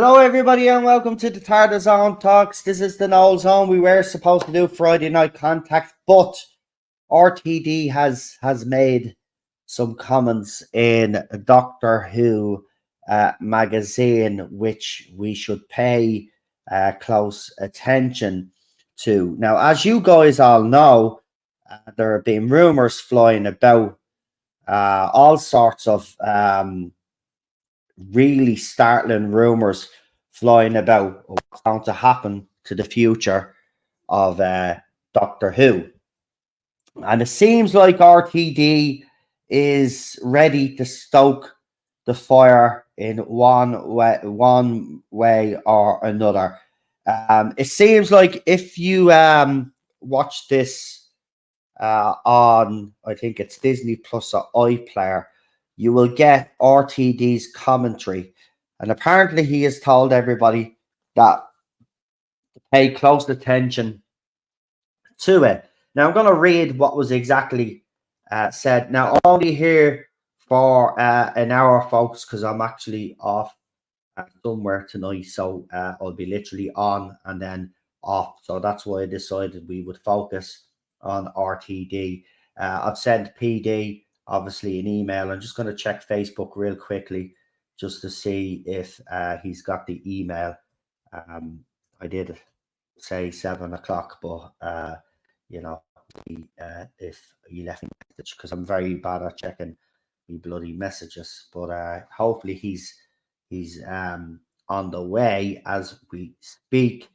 Hello, everybody, and welcome to the Tardis Zone Talks. This is the Noel Zone. We were supposed to do Friday Night Contact, but RTD has made some comments in Doctor Who magazine, which we should pay close attention to. Now, as you guys all know, there have been rumors flying about, all sorts of really startling rumors flying about what's going to happen to the future of Doctor Who. And it seems like RTD is ready to stoke the fire in one way or another. It seems like if you watch this on, I think it's Disney Plus or iPlayer, you will get RTD's commentary. And apparently he has told everybody that to pay close attention to it. Now I'm going to read what was exactly said. Now I'm only here for an hour, folks, because I'm actually off somewhere tonight. So I'll be literally on and then off. So that's why I decided we would focus on RTD. I've sent PD obviously an email. I'm just going to check Facebook real quickly just to see if he's got the email. I did say 7 o'clock, but you know, if you left me a message, because I'm very bad at checking me bloody messages, but hopefully he's on the way as we speak.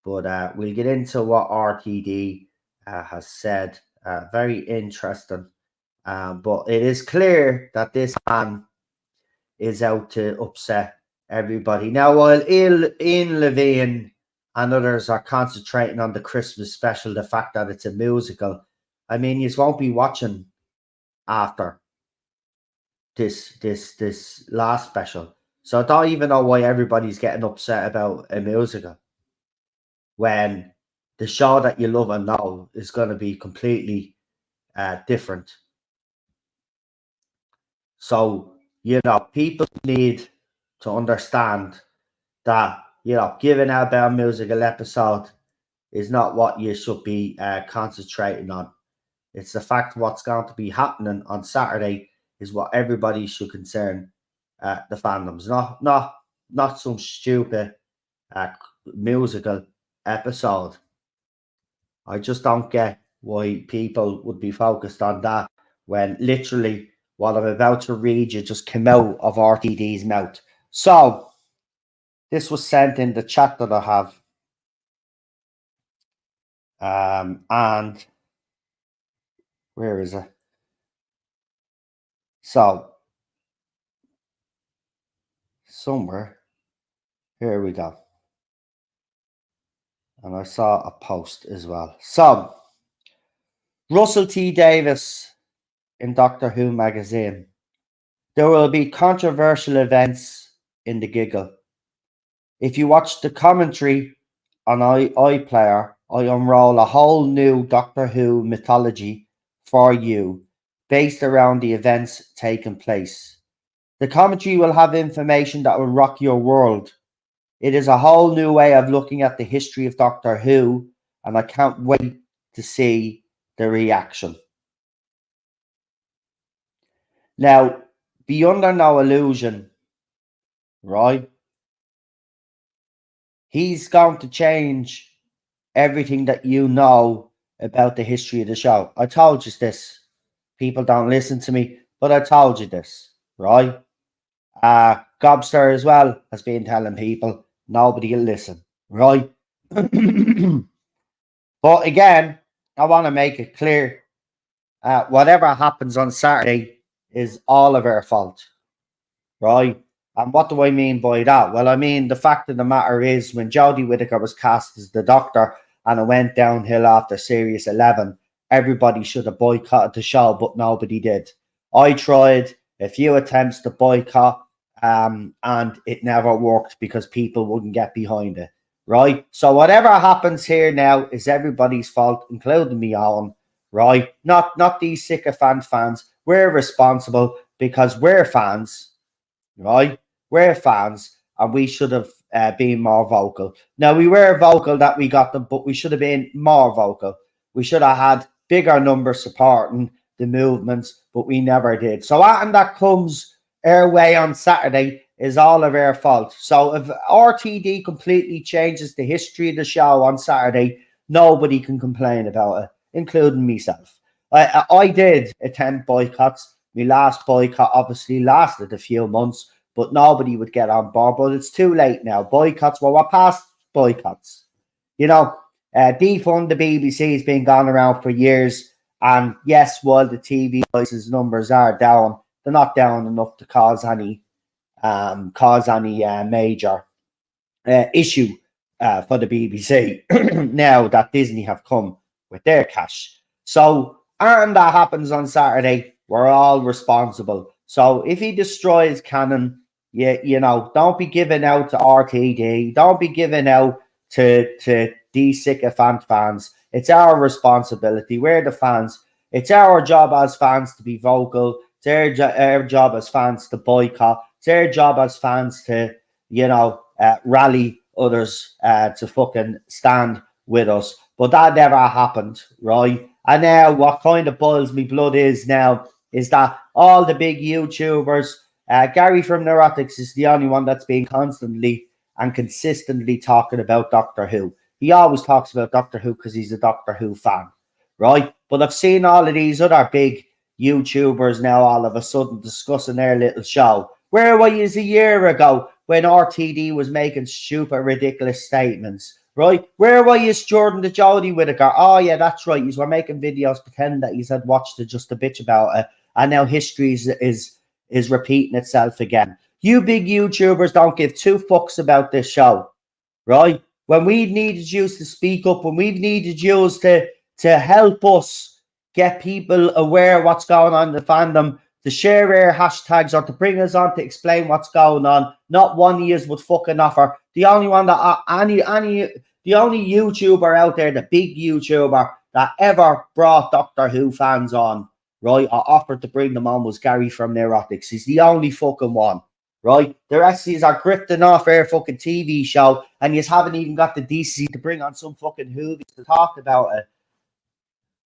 But we'll get into what RTD has said. Very interesting. But it is clear that this man is out to upset everybody. Now, while Ian Levine and others are concentrating on the Christmas special, the fact that it's a musical, I mean, you won't be watching after this last special. So I don't even know why everybody's getting upset about a musical when the show that you love and know is going to be completely different. So, people need to understand that, giving out a musical episode is not what you should be concentrating on. It's the fact what's going to be happening on Saturday is what everybody should concern the fandoms. Not some stupid musical episode. I just don't get why people would be focused on that when literally what I'm about to read you just came out of RTD's mouth. So, this was sent in the chat that I have. And where is it? So, somewhere. Here we go. And I saw a post as well. So, Russell T. Davis in Doctor Who magazine. There will be controversial events in the giggle. If you watch the commentary on iPlayer, I unroll a whole new Doctor Who mythology for you based around the events taking place. The commentary will have information that will rock your world. It is a whole new way of looking at the history of Doctor Who, and I can't wait to see the reaction. Now, be under no illusion, right? He's going to change everything that you know about the history of the show. I told you this. People don't listen to me, but I told you this, right? Gobster as well has been telling people nobody will listen, right? But again, I want to make it clear, whatever happens on Saturday is all of our fault, right? And what do I mean by that? Well, I mean, the fact of the matter is when Jodie Whittaker was cast as the Doctor and it went downhill after Series 11, everybody should have boycotted the show, but nobody did. I tried a few attempts to boycott, and it never worked because people wouldn't get behind it, right? So whatever happens here now is everybody's fault, including me own, right? Not these sycophant fans. We're responsible because we're fans, right? We're fans, and we should have being more vocal. Now, we were vocal that we got them, but we should have been more vocal. We should have had bigger numbers supporting the movements, but we never did. So, and that comes our way on Saturday is all of our fault. So, if RTD completely changes the history of the show on Saturday, nobody can complain about it, including myself. I did attempt boycotts. My last boycott obviously lasted a few months, but nobody would get on board. But it's too late now. Boycotts, well, we're past boycotts. You know, defund the BBC has been gone around for years. And yes, while the TV license numbers are down, they're not down enough to cause any major issue for the BBC now that Disney have come with their cash. So, and that happens on Saturday, we're all responsible. So if he destroys Canon, you know, don't be giving out to RTD, don't be giving out to these sycophant fans. It's our responsibility. We're the fans. It's our job as fans to be vocal. It's our job as fans to boycott. It's our job as fans to, you know, rally others to fucking stand with us. But that never happened, right? And now what kind of boils me blood is now is that all the big YouTubers, Gary from Neurotics is the only one that's been constantly and consistently talking about Doctor Who. He always talks about Doctor Who because he's a Doctor Who fan, right? But I've seen all of these other big YouTubers now all of a sudden discussing their little show. Where were you a year ago when RTD was making stupid, ridiculous statements? Right? Where were you, Jordan the Jodie Whittaker? Oh, yeah, that's right. You were making videos pretending that you had watched it just a bitch about it. And now history is repeating itself again. You big YouTubers don't give two fucks about this show, right? When we needed you to speak up, when we've needed you to help us get people aware of what's going on in the fandom, to share our hashtags or to bring us on to explain what's going on, not one of you would fucking offer. The only one that the only YouTuber out there, the big YouTuber that ever brought Doctor Who fans on, right, or offered to bring them on was Gary from Neurotics. He's the only fucking one, right? The rest of these are grifting off our fucking TV show, and you haven't even got the decency to bring on some fucking Whovies to talk about it.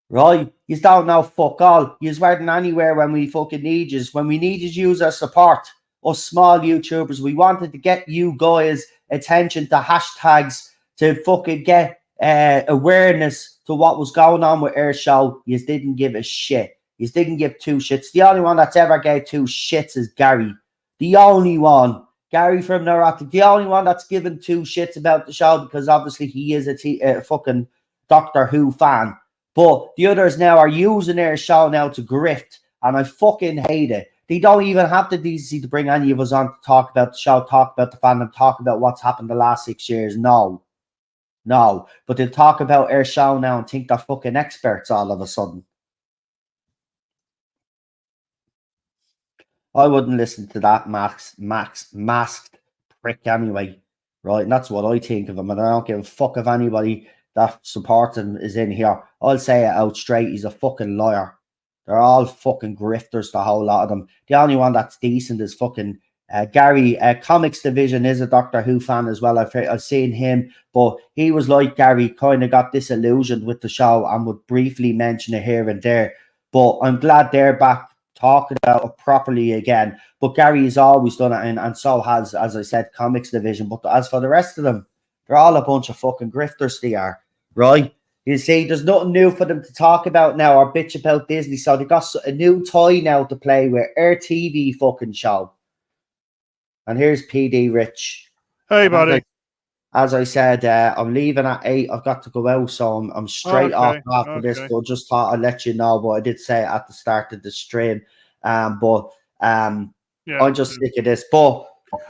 Right? You don't know fuck all. You weren't anywhere when we fucking need you. When we needed user support, us small YouTubers, we wanted to get you guys attention to hashtags to fucking get awareness to what was going on with our show. You didn't give a shit. You didn't give two shits. The only one that's ever gave two shits is Gary. The only one. Gary from Neurotic. The only one that's given two shits about the show because obviously he is a fucking Doctor Who fan. But the others now are using their show now to grift, and I fucking hate it. They don't even have the decency to bring any of us on to talk about the show, talk about the fandom, talk about what's happened the last 6 years. No. But they talk about our show now and think they're fucking experts all of a sudden. I wouldn't listen to that masked prick anyway, right? And that's what I think of him, and I don't give a fuck if anybody that supports him is in here. I'll say it out straight. He's a fucking liar. They're all fucking grifters, the whole lot of them. The only one that's decent is fucking Gary. Comics Division is a Doctor Who fan as well. I've seen him, but he was like Gary, kind of got disillusioned with the show and would briefly mention it here and there. But I'm glad they're back talking about it properly again. But Gary has always done it, and so has, as I said, Comics Division. But as for the rest of them, they're all a bunch of fucking grifters, they are. Right? You see, there's nothing new for them to talk about now or bitch about Disney. So they got a new toy now to play with, RTD fucking show. And here's PD Rich. Hey, buddy. As I said, I'm leaving at 8. I've got to go out, so I'm straight off after this. But just thought I'd let you know. But I did say it at the start of the stream. I'm just sick of this. But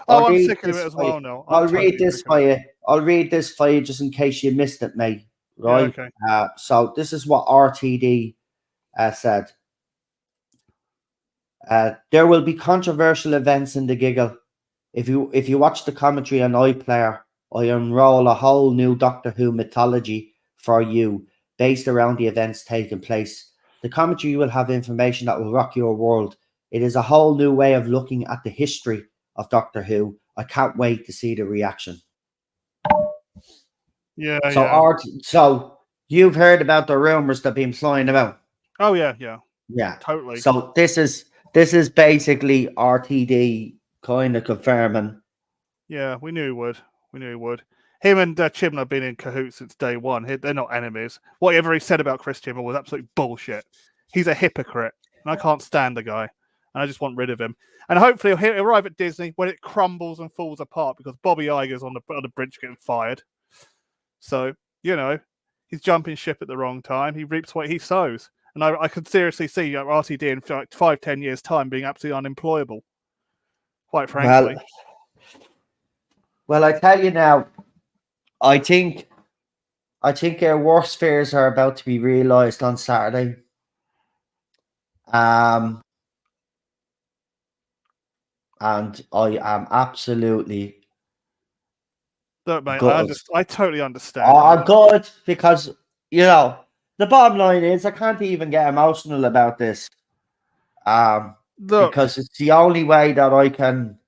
I'm sick of it as well now. I'll read this for you. I'll read this for you just in case you missed it, mate. Right? Yeah, okay. So this is what RTD said. There will be controversial events in the giggle. If you watch the commentary on iPlayer, I unroll a whole new Doctor Who mythology for you based around the events taking place. The commentary will have information that will rock your world. It is a whole new way of looking at the history of Doctor Who. I can't wait to see the reaction. Yeah, So yeah. so you've heard about the rumors that have been flying about. Oh yeah, yeah. Yeah. Totally. So this is basically RTD kind of confirming. Yeah, we knew he would. We knew he would. Him and Chibnall have been in cahoots since day one. They're not enemies. Whatever he said about Chris Chibnall was absolute bullshit. He's a hypocrite, and I can't stand the guy. And I just want rid of him. And hopefully he'll arrive at Disney when it crumbles and falls apart because Bobby Iger's on the bridge getting fired. So, he's jumping ship at the wrong time. He reaps what he sows. And I could seriously see RTD in like 5-10 years' time being absolutely unemployable. Quite frankly. Well, I tell you now, I think our worst fears are about to be realised on Saturday. And I am absolutely Look, mate, good. I totally understand. I'm good because the bottom line is I can't even get emotional about this. Look, because it's the only way that I can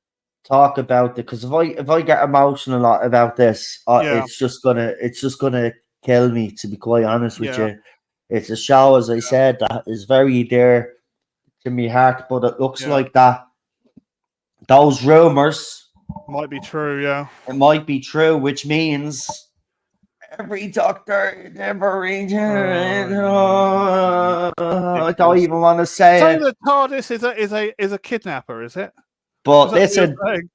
talk about it. Because if I get emotional about this, yeah, it's just gonna kill me. To be quite honest with yeah, you, it's a show, as I said, that is very dear to my heart. But it looks like that those rumors might be true. Yeah, it might be true, which means every doctor never reads. I don't even want to say so it. the Tardis is a kidnapper, is it? But Is that what you're listen, saying?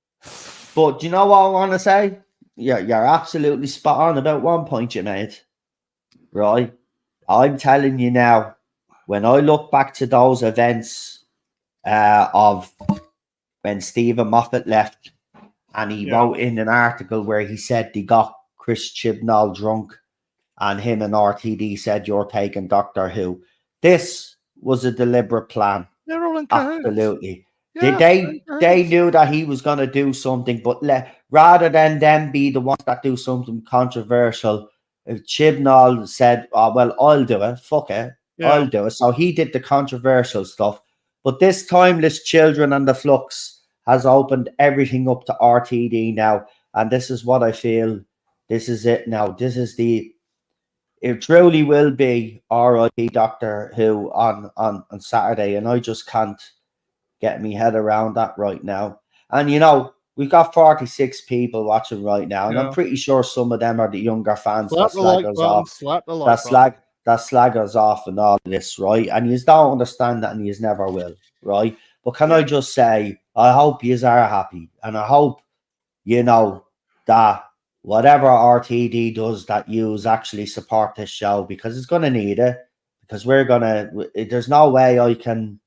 but do you know what I want to say? Yeah, you're absolutely spot on about one point you made. Right? I'm telling you now, when I look back to those events of when Stephen Moffat left, and he wrote in an article where he said he got Chris Chibnall drunk, and him and RTD said, "You're taking Doctor Who." This was a deliberate plan. They're all in cahoots. Absolutely. Yeah, They knew that he was going to do something, but rather than them be the ones that do something controversial, if Chibnall said, "Oh well, I'll do it. Fuck it, I'll do it." So he did the controversial stuff. But this Timeless Children and the Flux has opened everything up to RTD now, and this is what I feel. This is it now. This is it truly will be R.I.P. Doctor Who on Saturday, and I just can't get me head around that right now. And we've got 46 people watching right now, and I'm pretty sure some of them are the younger fans that slag us off. That slag us off and all of this, right? And you don't understand that, and you never will, right? But can I just say, I hope you are happy, and I hope that whatever RTD does, that you actually support this show, because it's going to need it. Because there's no way I can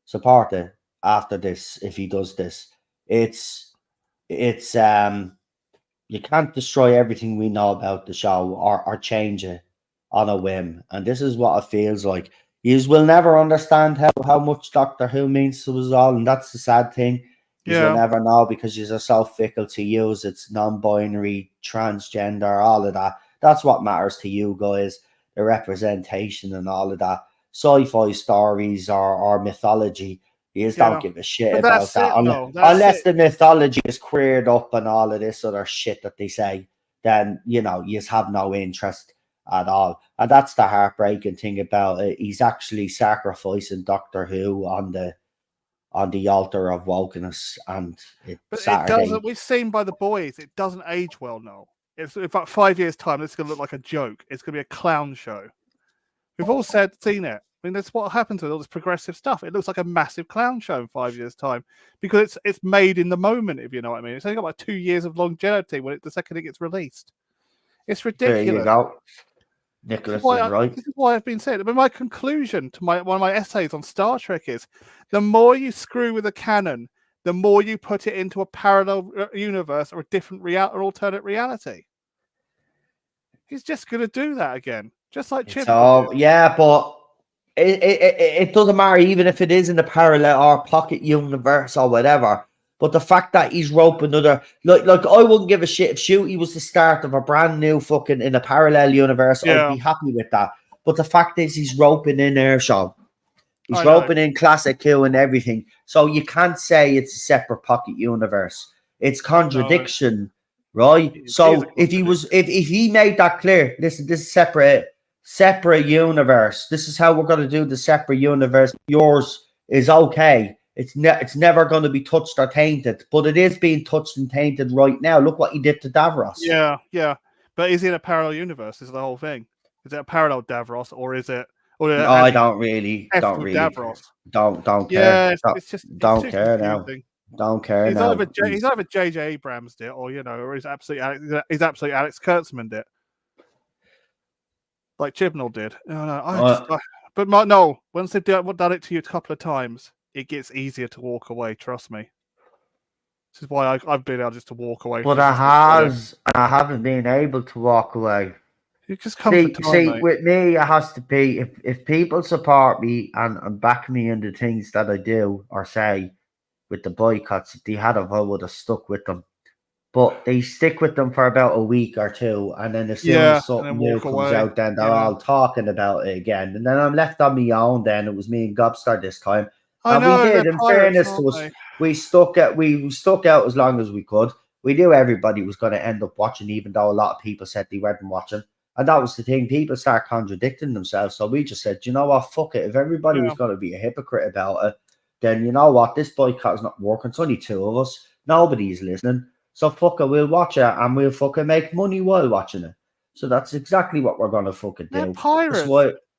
support it after this if he does this. It's you can't destroy everything we know about the show or change it on a whim. And this is what it feels like. You will never understand how much Doctor Who means to us all, and that's the sad thing. You will never know because you're so fickle to use. It's non-binary, transgender, all of that. That's what matters to you guys, the representation and all of that. Sci-fi stories or mythology, you just don't give a shit about that. Unless the mythology is queered up and all of this other shit that they say, then, you just have no interest at all. And that's the heartbreaking thing about it. He's actually sacrificing Doctor Who on the altar of wokeness, and Saturday. It doesn't. We've seen by the boys, it doesn't age well now. It's in fact 5 years' time. It's going to look like a joke. It's going to be a clown show. We've all seen it. I mean, that's what happens with all this progressive stuff. It looks like a massive clown show in 5 years' time because it's made in the moment, if you know what I mean. It's only got like 2 years of longevity the second it gets released. It's ridiculous. There you go. Nicholas is right. This is why I've been saying. But my conclusion to one of my essays on Star Trek is: the more you screw with the canon, the more you put it into a parallel universe or a different or alternate reality. He's just going to do that again, just like Chip. So yeah, but it doesn't matter even if it is in the parallel or pocket universe or whatever. But the fact that he's roping another, like I wouldn't give a shit if Shooty was the start of a brand new fucking in a parallel universe. I'd be happy with that. But the fact is, he's roping in Airshot. He's roping in Classic Who and everything. So you can't say it's a separate pocket universe. It's contradiction right? He is a So if contradiction. if he made that clear, listen, this is separate universe. This is how we're going to do the separate universe. Yours is okay. It's never going to be touched or tainted, but it is being touched and tainted right now. Look what he did to Davros. Yeah, yeah. But is he in a parallel universe? Is the whole thing? Is it a parallel Davros, or is it? Or No, has I he don't really Davros? don't Yeah, care. it's Don't too care now. confusing. Don't care He's now. either J.J. Abrams did, or or he's absolutely Alex Kurtzman did, like Chibnall did. No, but no. Once they've done it to you a couple of times, it gets easier to walk away. Trust me. This is why I've been able just to walk away But from it. I haven't been able to walk away. You just come for time, mate. With me, it has to be if people support me and back me in the things that I do or say with the boycotts, if they had I would have stuck with them. But they stick with them for about a week or two, and then as soon as And then something new walk comes away. out, then they're all talking about it again. And then I'm left on my own. Then it was me and Gobster this time, and we did. In fairness to us, we stuck out as long as we could. We knew everybody was going to end up watching, even though a lot of people said they weren't watching. And that was the thing. People start contradicting themselves. So we just said, you know what, fuck it. If everybody was going to be a hypocrite about it, then you know what, this boycott is not working. It's only two of us. Nobody's listening. So fuck it, we'll watch it and we'll fucking make money while watching it. So that's exactly what we're gonna fucking do. They're pirates.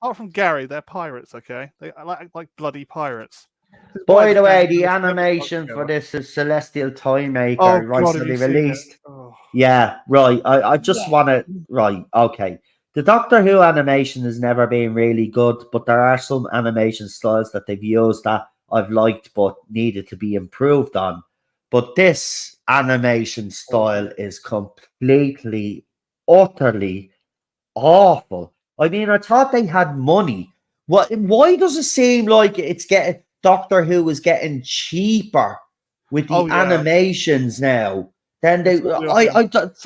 Apart from Gary, they're pirates, okay? They like bloody pirates. By the way, the animation for this is Celestial Time Maker. Oh, right, God, so they seen released. Oh. Yeah, right. I just want to. Right, okay. The Doctor Who animation has never been really good, but there are some animation styles that they've used that I've liked but needed to be improved on. But this animation style is completely, utterly awful. I mean, I thought they had money. Why does it seem like it's getting Doctor Who is getting cheaper with the animations now? Then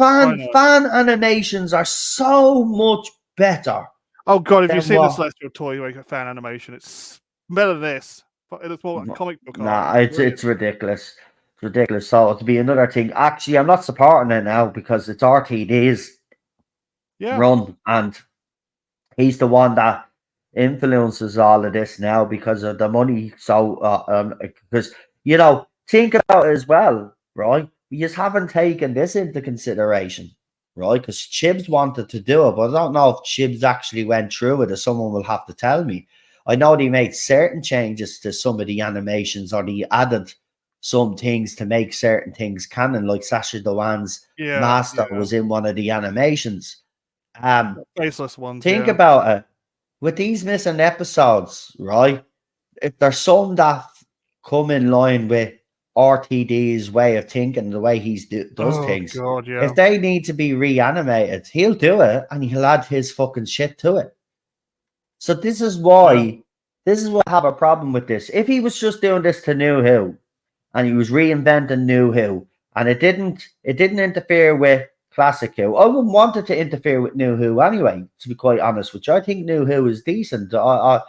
fan animations are so much better. Oh God, have you seen the Celestial Toy fan animation? It's better than this. It looks more like comic book art. It's ridiculous. It's ridiculous. So to be another thing. Actually, I'm not supporting it now because it's RTD's run, and he's the one that influences all of this now because of the money. So because think about it as well, right? We just haven't taken this into consideration, right? Because Chibs wanted to do it, but I don't know if Chibs actually went through it, or someone will have to tell me. I know they made certain changes to some of the animations, or they added some things to make certain things canon, like Sacha Dhawan's master was in one of the animations. Faceless ones. Think about it. With these missing episodes, right? If there's some that come in line with RTD's way of thinking, the way he does things, if they need to be reanimated, he'll do it and he'll add his fucking shit to it. So this is why I have a problem with this. If he was just doing this to New Who and he was reinventing New Who and it didn't interfere with Classic Who, I wouldn't want it to interfere with New Who anyway, to be quite honest with you. I think New Who is decent. I'm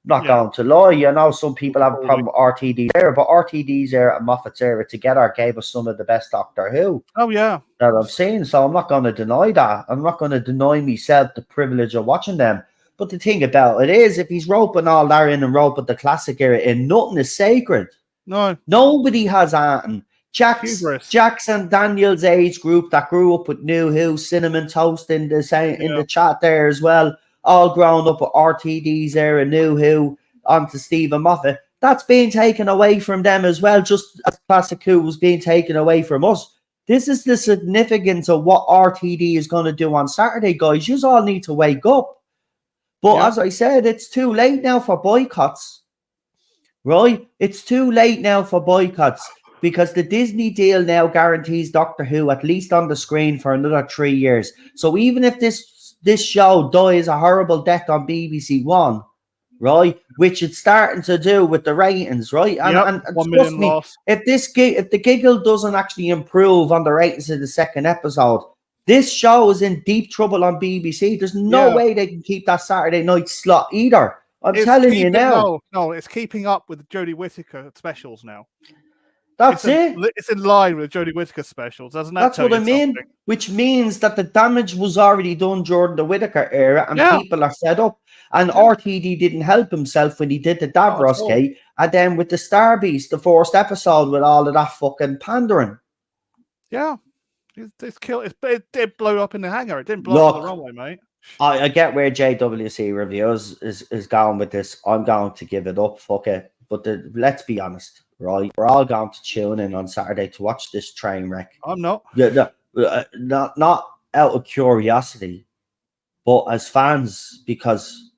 not going to lie. Some people have a problem with RTD's era, but RTD's era and Moffat's era together gave us some of the best Doctor Who. Oh, yeah. That I've seen. So I'm not going to deny that. I'm not going to deny myself the privilege of watching them. But the thing about it is, if he's roping all that in and roping the Classic era in, nothing is sacred. No. Nobody has Anton. Jack's and Daniel's age group that grew up with New Who, Cinnamon Toast in the chat there as well, all grown up with RTD's era, New Who, onto Stephen Moffat. That's being taken away from them as well, just as Classic Who was being taken away from us. This is the significance of what RTD is going to do on Saturday, guys. You all need to wake up. But as I said, it's too late now for boycotts. Right? It's too late now for boycotts because the Disney deal now guarantees Doctor Who at least on the screen for another 3 years. So even if this show dies a horrible death on BBC One, right, which it's starting to do with the ratings, right? And trust me, if the giggle doesn't actually improve on the ratings of the second episode, this show is in deep trouble on BBC. There's no way they can keep that Saturday night slot either. I'm telling you now. No, it's keeping up with the Jodie Whittaker specials now. That's it. It's in line with Jodie Whittaker specials, doesn't that? That's tell what I you mean. something? Which means that the damage was already done during the Whittaker era, and Yeah. people are fed up. And Yeah. RTD didn't help himself when he did the Not at Davros all. Gate, and then with the Starbeast, the first episode with all of that fucking pandering. Yeah. It's killed. It blew up in the hangar. It didn't blow up on the runway, mate. I get where JWC Reviews is going with this. I'm going to give it up. Fuck it. But let's be honest, right? We're all going to tune in on Saturday to watch this train wreck. I'm not. Yeah, not out of curiosity, but as fans, because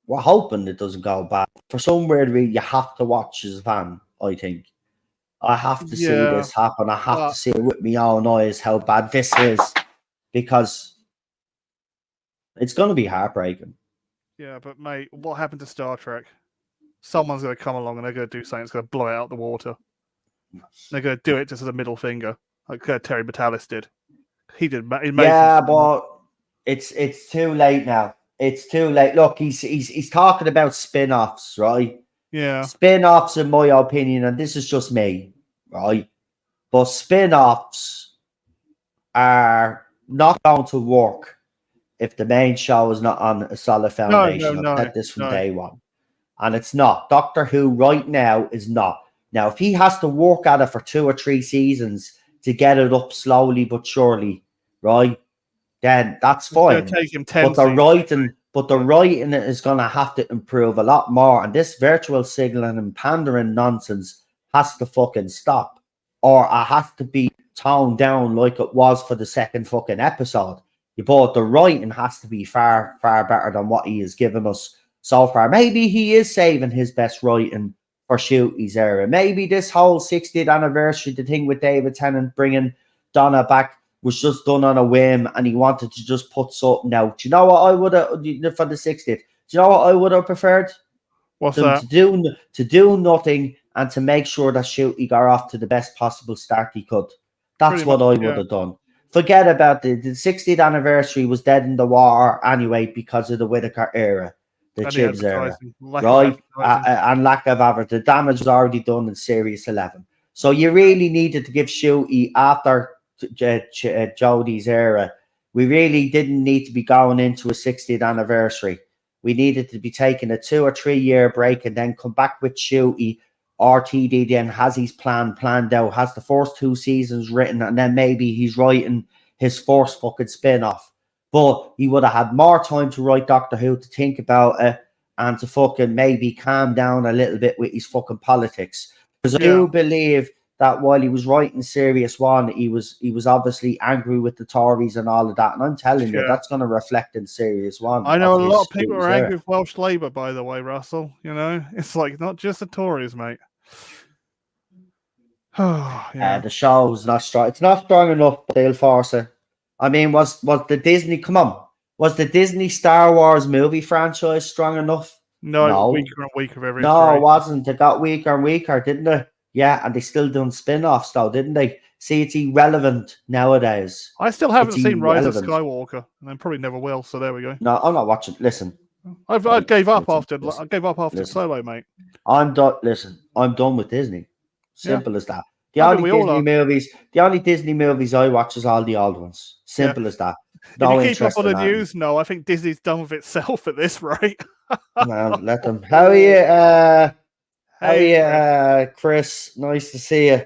we're hoping it doesn't go bad. For some weird reason, you have to watch as a fan, I think. I have to see this happen. I have to see it with my own eyes how bad this is, because it's going to be heartbreaking. Yeah, but mate, what happened to Star Trek? Someone's going to come along and they're going to do something that's going to blow it out the water. They're going to do it just as a middle finger, like Terry Matalis did. He did. But it's too late now. It's too late. Look, he's talking about spin-offs, right? Yeah. Spin-offs, in my opinion, and this is just me, right? But spin-offs are not going to work if the main show is not on a solid foundation. I've said this from day one. And it's not. Doctor Who right now is not. Now, if he has to work at it for 2 or 3 seasons to get it up slowly but surely, right, then that's fine. It's gonna take him 10 but the writing is going to have to improve a lot more. And this virtual signaling and pandering nonsense has to fucking stop. Or it has to be toned down like it was for the second fucking episode. But the writing has to be far, far better than what he has given us so far. Maybe he is saving his best writing for Shooty's era. Maybe this whole 60th anniversary, the thing with David Tennant bringing Donna back, was just done on a whim, and he wanted to just put something out. Do you know what I would have for the 60th? Do you know what I would have preferred? What's that? To do nothing and to make sure that Shooty got off to the best possible start he could. That's what I would have done. Forget about the 60th anniversary was dead in the water anyway because of the Whittaker era, the Chibs era, right? And lack of advertising. The damage was already done in Series 11. So you really needed to give Shooty after Jodie's era. We really didn't need to be going into a 60th anniversary. We needed to be taking a 2 or 3 year break and then come back with Shooty. RTD then has his planned out, has the first 2 seasons written, and then maybe he's writing his first fucking spin-off. But he would have had more time to write Doctor Who, to think about it, and to fucking maybe calm down a little bit with his fucking politics. Because I do believe that while he was writing Series 1, he was obviously angry with the Tories and all of that. And I'm telling you, that's going to reflect in Series 1. I know a lot of people are angry with Welsh Labour, by the way, Russell. You know, it's like not just the Tories, mate. The show's not strong. It's not strong enough, but they'll force it. I mean, was the Disney Star Wars movie franchise strong enough? No, weaker and weaker every No, it wasn't. It got weaker and weaker, didn't it? Yeah, and they still done spin-offs though, didn't they? See, it's irrelevant nowadays. I still haven't seen Rise of Skywalker, and I probably never will. So there we go. No, I'm not watching. Listen, I gave up after Solo, mate. I'm done. Listen, I'm done with Disney. Simple as that. The only Disney movies I watch is all the old ones. Simple as that. No, if you keep up on the news, no, I think Disney's done with itself at this rate. Well, let them. How are you? Hey, Chris. Nice to see you.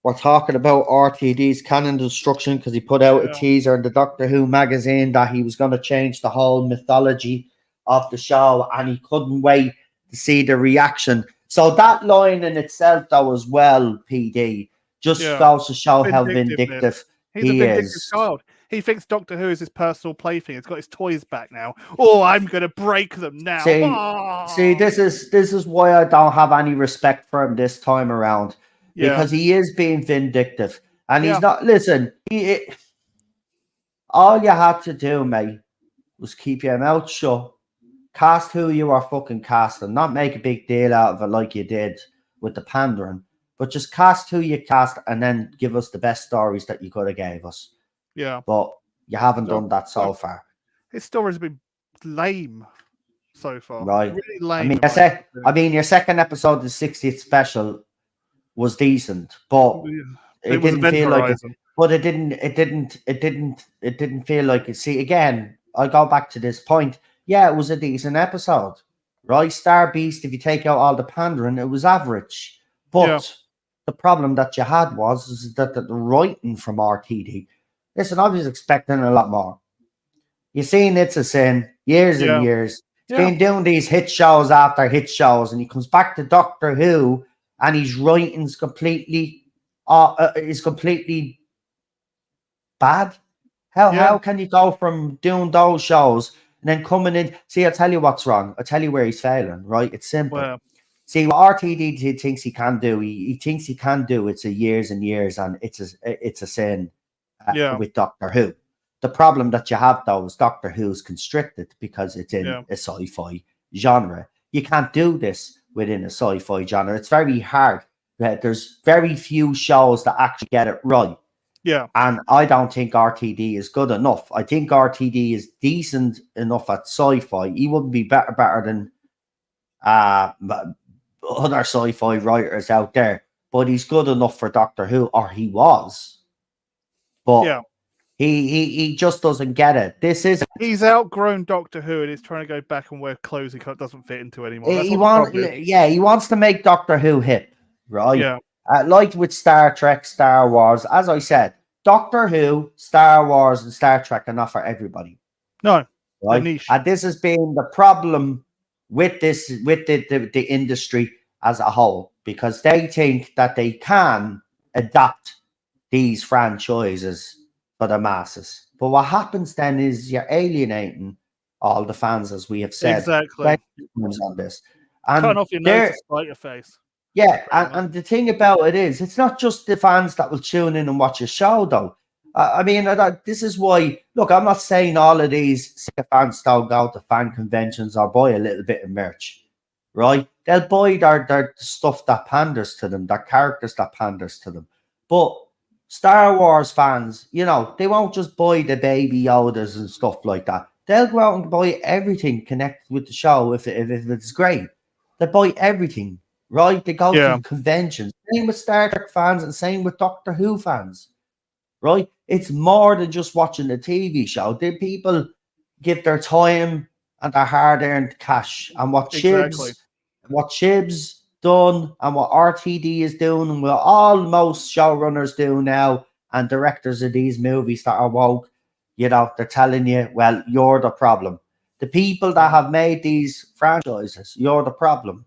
We're talking about RTD's Canon destruction because he put out a teaser in the Doctor Who magazine that he was going to change the whole mythology of the show, and he couldn't wait to see the reaction. So that line in itself, though, as well, PD, just goes to show how vindictive He's a vindictive child. He thinks Doctor Who is his personal plaything. He's got his toys back now. Oh, I'm going to break them now. See, this is why I don't have any respect for him this time around. Because he is being vindictive. And he's not... Listen, all you had to do, mate, was keep your mouth shut. Cast who you are fucking casting. Not make a big deal out of it like you did with the pandering. But just cast who you cast and then give us the best stories that you could have gave us. Yeah. But you haven't done that so far. His stories have been lame so far. Right. Really lame. I mean, your second episode, the 60th special, was decent, but It was didn't Event feel like it. Horizon. But it didn't feel like it. See, again, I go back to this point. Yeah, it was a decent episode, right? Star Beast, if you take out all the pandering, it was average. But the problem that you had is that the writing from RTD. Listen, I was expecting a lot more. You've seen It's a Sin years and years. He's been doing these hit shows after hit shows, and he comes back to Doctor Who, and his writing's completely bad. How can you go from doing those shows and then coming in? See, I'll tell you what's wrong. I'll tell you where he's failing, right? It's simple. Well, see, what RTD thinks he can do, he thinks he can do it's a years and years, and it's a sin with Doctor Who. The problem that you have, though, is Doctor Who's constricted because it's in a sci-fi genre. You can't do this within a sci-fi genre. It's very hard. There's very few shows that actually get it right. Yeah. And I don't think RTD is good enough. I think RTD is decent enough at sci-fi. He wouldn't be better than other sci-fi writers out there, but he's good enough for Doctor Who, or he was. But he just doesn't get it. He's outgrown Doctor Who and he's trying to go back and wear clothes he doesn't fit into anymore. He wants to make Doctor Who hip, right? Yeah. Like with Star Trek, Star Wars, as I said, Doctor Who, Star Wars, and Star Trek are not for everybody. No, right? Niche. And this has been the problem with the industry as a whole, because they think that they can adapt these franchises for the masses. But what happens then is you're alienating all the fans, as we have said. Exactly. On this. Cutting off your nose to spite your face. Yeah, and the thing about it is, it's not just the fans that will tune in and watch a show, though. I mean, this is why, look, I'm not saying all of these sycophants don't go to fan conventions or buy a little bit of merch, right? They'll buy their stuff that panders to them, their characters that panders to them. But Star Wars fans, you know, they won't just buy the baby Yodas and stuff like that. They'll go out and buy everything connected with the show if it's great. They buy everything. Right, they go to conventions. Same with Star Trek fans and same with Doctor Who fans. Right, it's more than just watching the TV show. The people give their time and their hard-earned cash, and what Chibs done, and what RTD is doing, and what most showrunners do now, and directors of these movies that are woke. You know, they're telling you, well, you're the problem. The people that have made these franchises, you're the problem.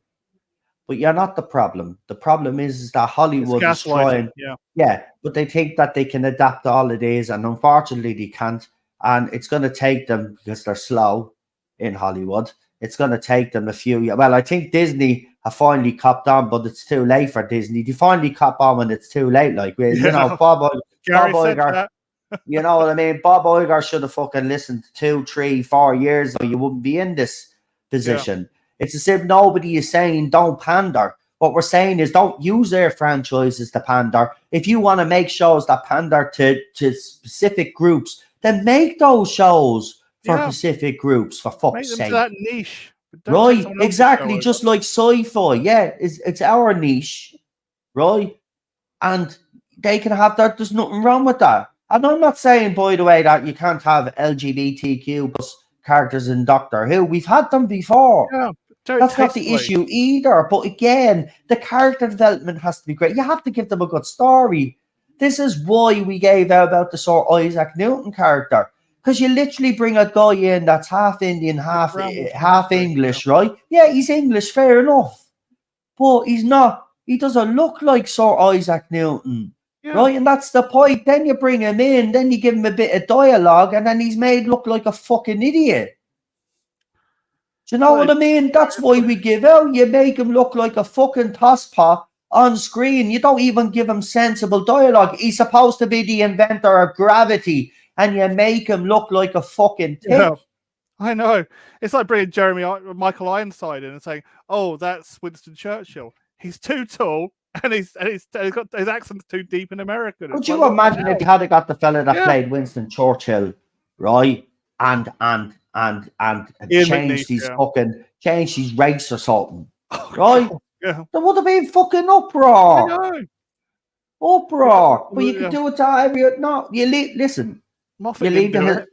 But you're not the problem. The problem is that Hollywood is trying. Yeah, but they think that they can adapt all of these, and unfortunately they can't. And it's going to take them, because they're slow in Hollywood, it's going to take them a few years. Well, I think Disney have finally copped on, but it's too late for Disney. They finally cop on when it's too late. Like, you know, Bob Iger, you know what I mean? Bob Iger should have fucking listened 2, 3, 4 years ago. You wouldn't be in this position. Yeah. It's as if nobody is saying don't pander. What we're saying is don't use their franchises to pander. If you want to make shows that pander to specific groups, then make those shows for specific groups, for fuck's sake. Make them that niche. Right, exactly. Just like sci-fi. Yeah, it's our niche, right? And they can have that. There's nothing wrong with that. And I'm not saying, by the way, that you can't have LGBTQ plus characters in Doctor Who. We've had them before. Yeah. That's not the issue either. But again, the character development has to be great. You have to give them a good story. This is why we gave out about the Sir Isaac Newton character. Because you literally bring a guy in that's half Indian, half English, right? Yeah, he's English, fair enough. But he's not. He doesn't look like Sir Isaac Newton. Yeah. Right? And that's the point. Then you bring him in, then you give him a bit of dialogue, and then he's made look like a fucking idiot. Do you know what I mean? That's why we give out. You make him look like a fucking tosspot on screen. You don't even give him sensible dialogue. He's supposed to be the inventor of gravity, and you make him look like a fucking tick. Yeah, I know. It's like bringing Michael Ironside in and saying, "Oh, that's Winston Churchill. He's too tall, and he's got his accent's too deep in American." Would you imagine if you had got the fella that played Winston Churchill, right, and changed his race or something, right? Yeah. There would have been fucking I uproar. know. Uproar. But you Yeah. could do it to every. No, you listen. Moffat You didn't leave do the it.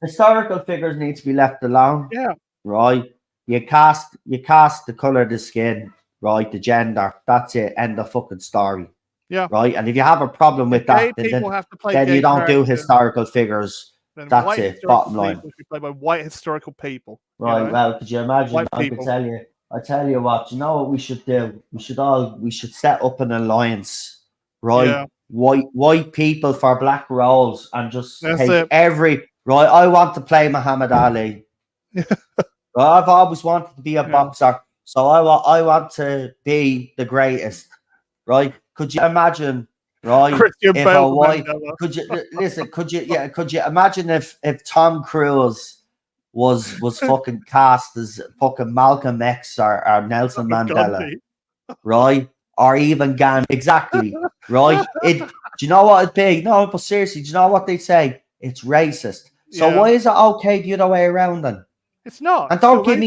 historical figures need to be left alone. Yeah. Right? You cast the color of the skin, right? The gender. That's it. End of fucking story. Yeah. Right? And if you have a problem with If gay that, then people have to play then gay you don't do characters, historical figures. then That's white it. historical Bottom line. people should be played by white historical people. Right. You know? Well, could you imagine? White I could people. tell you. I tell you what. You know what we should do? We should set up an alliance. Right. Yeah. White people for black roles and just That's take it. every. Right. I want to play Muhammad Ali. I've always wanted to be a boxer, so I want to be the greatest. Right? Could you imagine? Right? Christian If Bale a from white Mandela. could you listen? Could you imagine if Tom Cruise was fucking cast as fucking Malcolm X or Nelson Mandela, Gandhi. right? Or even Gandhi, exactly, right? Do you know what it'd be? No, but seriously, do you know what they say? It's racist. So Yeah. why is it okay the other way around then? It's not. And It's still don't give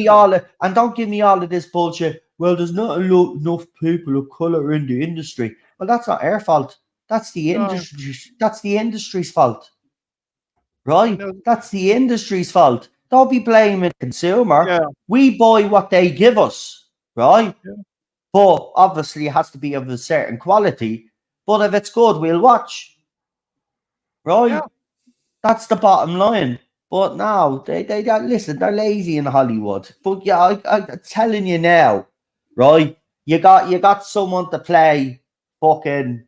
me all of this bullshit. Well, there's not enough people of color in the industry. Well, that's not our fault. That's the No. industry. That's the industry's fault, right? No. That's the industry's fault. Don't be blaming the consumer. Yeah. We buy what they give us, right? Yeah. But obviously, it has to be of a certain quality. But if it's good, we'll watch, right? Yeah. That's the bottom line. But now they listen. They're lazy in Hollywood. But yeah, I'm telling you now, right? You got someone to play fucking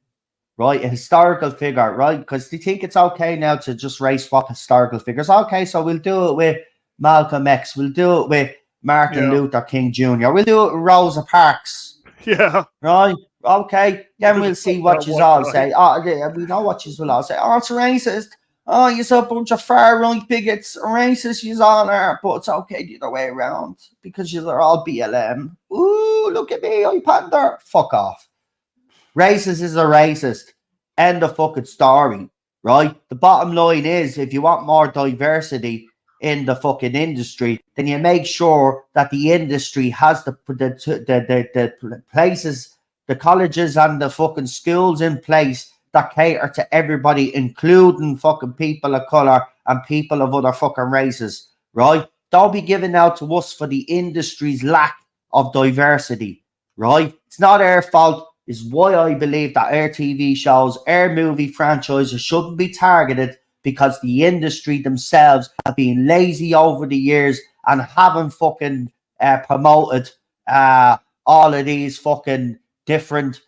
right a historical figure, right? Because they think it's okay now to just race swap historical figures. Okay, so we'll do it with Malcolm X. We'll do it with Martin Luther King Jr. We'll do it with Rosa Parks. Yeah. Right. Okay. Then we'll see what you all say. Oh, yeah, we know what you will all say. Oh, it's racist. Oh, you're a bunch of far right bigots. Racist, you all are. But it's okay the other way around because you're all BLM. Ooh, look at me. I pander. Fuck off. Racist is a racist. End of fucking story. Right? The bottom line is if you want more diversity in the fucking industry, then you make sure that the industry has the places, the colleges and the fucking schools in place that cater to everybody, including fucking people of color and people of other fucking races, right? Don't be giving out to us for the industry's lack of diversity, right? It's not our fault. Is why I believe that our TV shows, our movie franchises shouldn't be targeted because the industry themselves have been lazy over the years and haven't fucking promoted all of these fucking different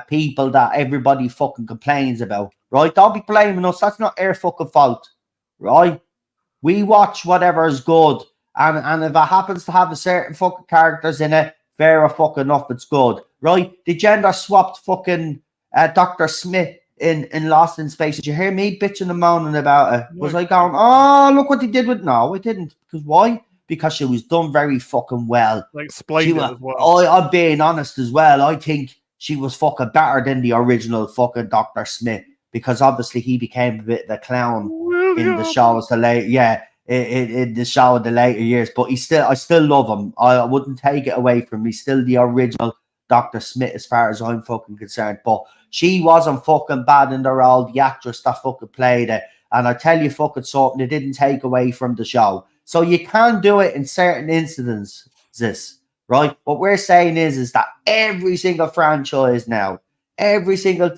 people that everybody fucking complains about, right? Don't be blaming us. That's not our fucking fault, right? We watch whatever is good, and if it happens to have a certain fucking characters in it, fair fucking enough, it's good, right? The gender swapped fucking Dr. Smith in Lost in Space. Did you hear me bitching and moaning about it? Was I going, oh, look what they did with? No, I didn't. Because why? Because she was done very fucking well. Like explained it as well. I'm being honest as well. I think she was fucking better than the original fucking Dr. Smith because obviously he became a bit of a clown in the shows in the show in the later years. But I still love him. I wouldn't take it away from him. He's still the original Dr. Smith as far as I'm fucking concerned. But she wasn't fucking bad in the role, the actress that fucking played it. And I tell you fucking something, it didn't take away from the show. So you can do it in certain instances, right? What we're saying is that every single franchise now, every single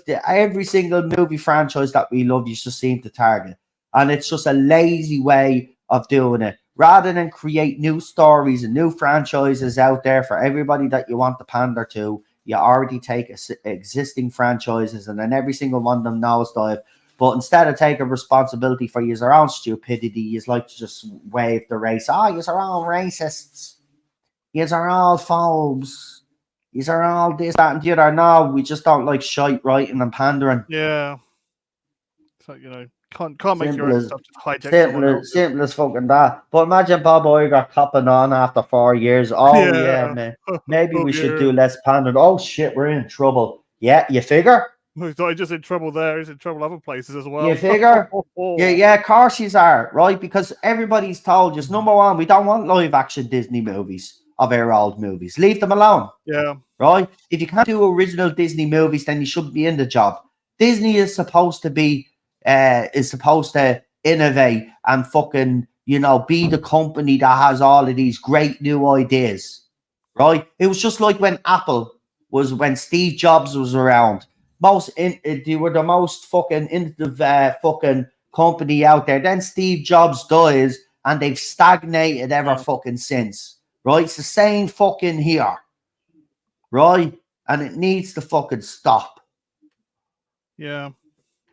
movie franchise that we love, you just seem to target. And it's just a lazy way of doing it. Rather than create new stories and new franchises out there for everybody that you want to pander to, you already take existing franchises and then every single one of them nosedive. But instead of taking responsibility for your own stupidity, you like to just wave the race. Oh, you're all racists. You're all phobes. You're all this, that, and the other. No, we just don't like shite writing and pandering. Yeah. So, can't make your own stuff, just hijack simple as fucking that. But imagine Bob Iger copping on after 4 years. Oh, yeah man. Maybe we should do less pandering. Oh, shit, we're in trouble. Yeah, you figure? He's not just in trouble there, he's in trouble other places as well. You figure? Yeah, of course you are, right? Because everybody's told you, number one, we don't want live action Disney movies of our old movies. Leave them alone. Yeah. right? If you can't do original Disney movies, then you shouldn't be in the job. Disney is supposed to be, innovate and fucking, be the company that has all of these great new ideas, right? It was just like when Steve Jobs was around. They were the most fucking innovative fucking company out there. Then Steve Jobs dies, and they've stagnated ever fucking since, right? It's the same fucking here, right? And it needs to fucking stop. Yeah.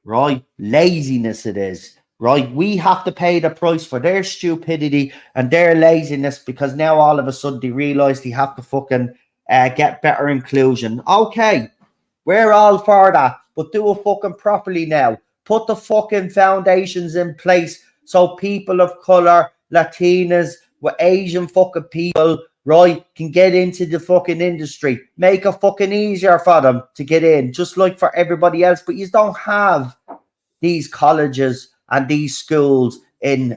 Right? Laziness it is. Right? We have to pay the price for their stupidity and their laziness, because now all of a sudden they realize they have to fucking get better inclusion. Okay, we're all for that, but do it fucking properly now. Put the fucking foundations in place so people of color, Latinas, with Asian fucking people, right, can get into the fucking industry. Make it fucking easier for them to get in, just like for everybody else. But you don't have these colleges and these schools in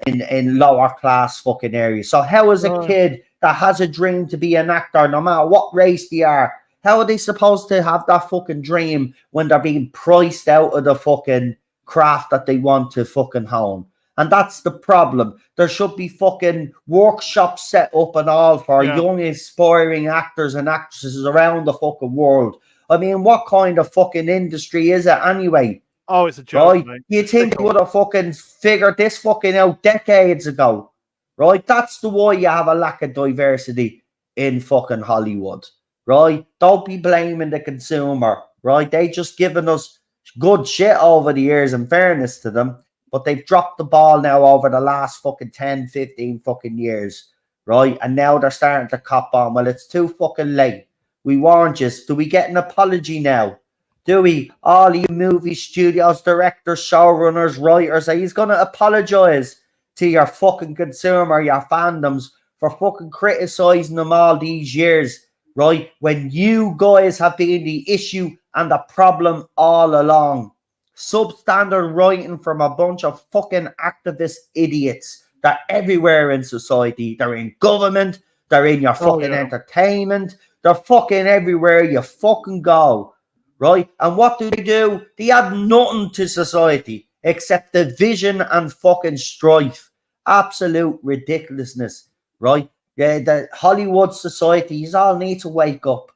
lower class fucking areas. So how is a kid that has a dream to be an actor, no matter what race they are, how are they supposed to have that fucking dream when they're being priced out of the fucking craft that they want to fucking hone? And that's the problem. There should be fucking workshops set up and all for young, aspiring actors and actresses around the fucking world. I mean, what kind of fucking industry is it anyway? Oh, it's a joke, Right? mate. You think they would have fucking figured this fucking out decades ago, right? That's the why you have a lack of diversity in fucking Hollywood, right? Don't be blaming the consumer, right? They just given us good shit over the years, in fairness to them, but they've dropped the ball now over the last fucking 10, 15 fucking years, right? And now they're starting to cop on. Well, it's too fucking late. We warned you. Do we get an apology now? Do we? All you movie studios, directors, showrunners, writers, he's going to apologize to your fucking consumer, your fandoms, for fucking criticizing them all these years, right? When you guys have been the issue and the problem all along. Substandard writing from a bunch of fucking activist idiots. They're everywhere in society. They're in government. They're in your fucking entertainment. They're fucking everywhere you fucking go. Right? And what do? They add nothing to society except division and fucking strife. Absolute ridiculousness, right? Yeah, the Hollywood societies all need to wake up,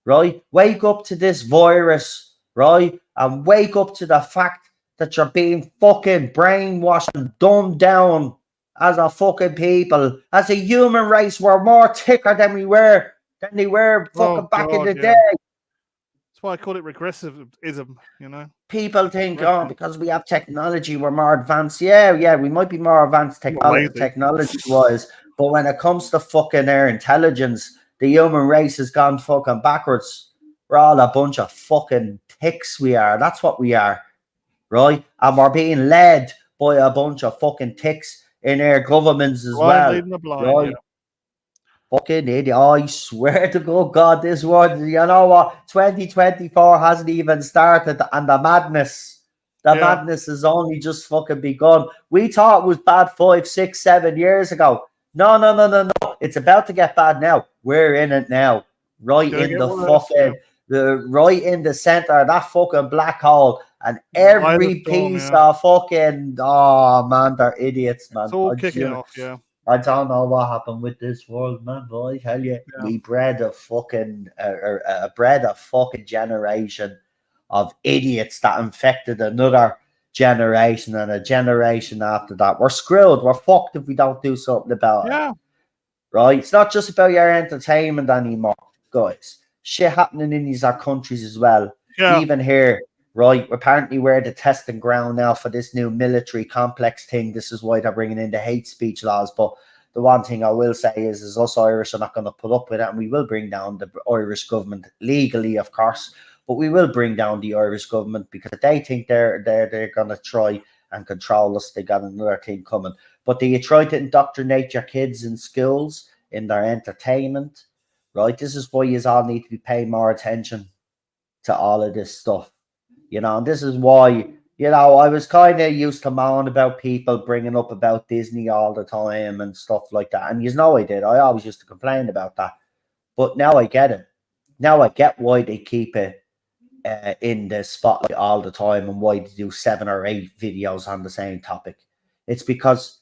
right? Wake up to this virus, right? And wake up to the fact that you're being fucking brainwashed and dumbed down as a fucking people. As a human race, we're more thicker than they were fucking back in the day. That's why I call it regressivism, you know. People think, because we have technology, we're more advanced. Yeah, we might be more advanced technology-wise, but when it comes to fucking our intelligence, the human race has gone fucking backwards. We're all a bunch of fucking ticks, we are. That's what we are, right? And we're being led by a bunch of fucking ticks in our governments as well. Leading the blind, Fucking idiot. I swear to God, this world, you know what? 2024 hasn't even started, and the madness has only just fucking begun. We thought it was bad 5, 6, 7 years ago. No. It's about to get bad now. We're in it now. Right in the fucking, right in the center of that fucking black hole. And every piece of fucking, oh man, they're idiots, man. It's all kicking off, I don't know what happened with this world, man. But I tell you, we bred a fucking generation of idiots that infected another generation and a generation after that. We're screwed. We're fucked if we don't do something about it. Right? It's not just about your entertainment anymore, guys. Shit happening in these other countries as well. Even here, right? Apparently, we're the testing ground now for this new military complex thing. This is why they're bringing in the hate speech laws. But the one thing I will say is us Irish are not going to put up with it, and we will bring down the Irish government legally, of course. But we will bring down the Irish government because they think they're going to try and control us. They got another thing coming. But do you try to indoctrinate your kids in schools, in their entertainment? Right? This is why you all need to be paying more attention to all of this stuff. You know, and this is why, you know, I was kind of used to moan about people bringing up about Disney all the time and stuff like that. And you know I did. I always used to complain about that. But now I get it. Now I get why they keep it in the spotlight all the time and why they do 7 or 8 videos on the same topic. It's because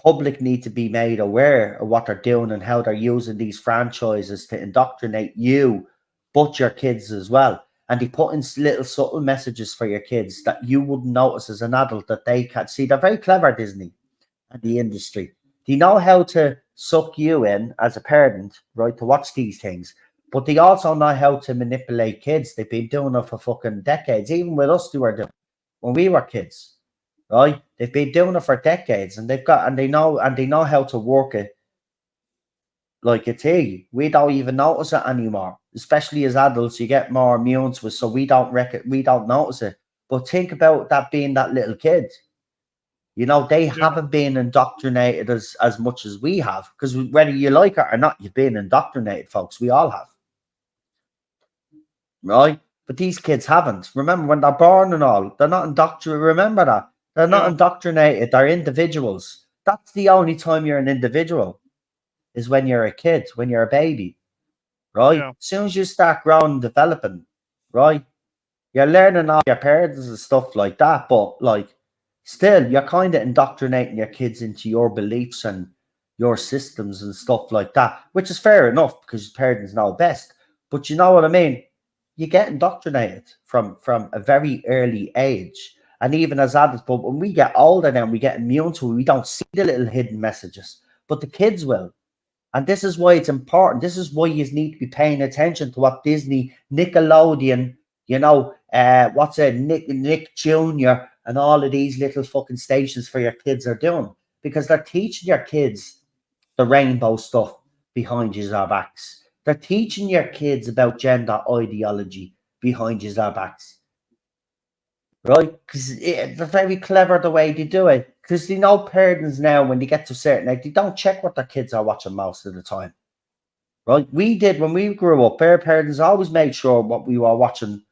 public need to be made aware of what they're doing and how they're using these franchises to indoctrinate you, but your kids as well. And they put in little subtle messages for your kids that you wouldn't notice as an adult that they can't see. They're very clever, Disney and the industry. They know how to suck you in as a parent, right, to watch these things. But they also know how to manipulate kids. They've been doing it for fucking decades. Even with us, they were doing it when we were kids, right? They've been doing it for decades, and they know how to work it like a tea. We don't even notice it anymore. Especially as adults, you get more immune to it, so we don't notice it. But think about that being that little kid. You know, they Yeah. haven't been indoctrinated as much as we have, because whether you like it or not, you've been indoctrinated, folks. We all have, right? But these kids haven't. Remember, when they're born and all, they're not indoctrinated. Remember that. They're not Yeah. indoctrinated. They're individuals. That's the only time you're an individual, is when you're a kid, when you're a baby, right? Yeah. As soon as you start growing and developing, right? You're learning off your parents and stuff like that, but like still you're kind of indoctrinating your kids into your beliefs and your systems and stuff like that, which is fair enough because parents know best. But you know what I mean? You get indoctrinated from a very early age. And even as adults, but when we get older now, we get immune to it. We don't see the little hidden messages, but the kids will. And this is why it's important. This is why you need to be paying attention to what Disney, Nickelodeon, what's it, Nick Jr. and all of these little fucking stations for your kids are doing. Because they're teaching your kids the rainbow stuff behind your backs. They're teaching your kids about gender ideology behind your backs. Right? Because they're very clever the way they do it. Because they know parents now, when they get to a certain age, they don't check what their kids are watching most of the time. Right? We did when we grew up. Our parents always made sure what we were watching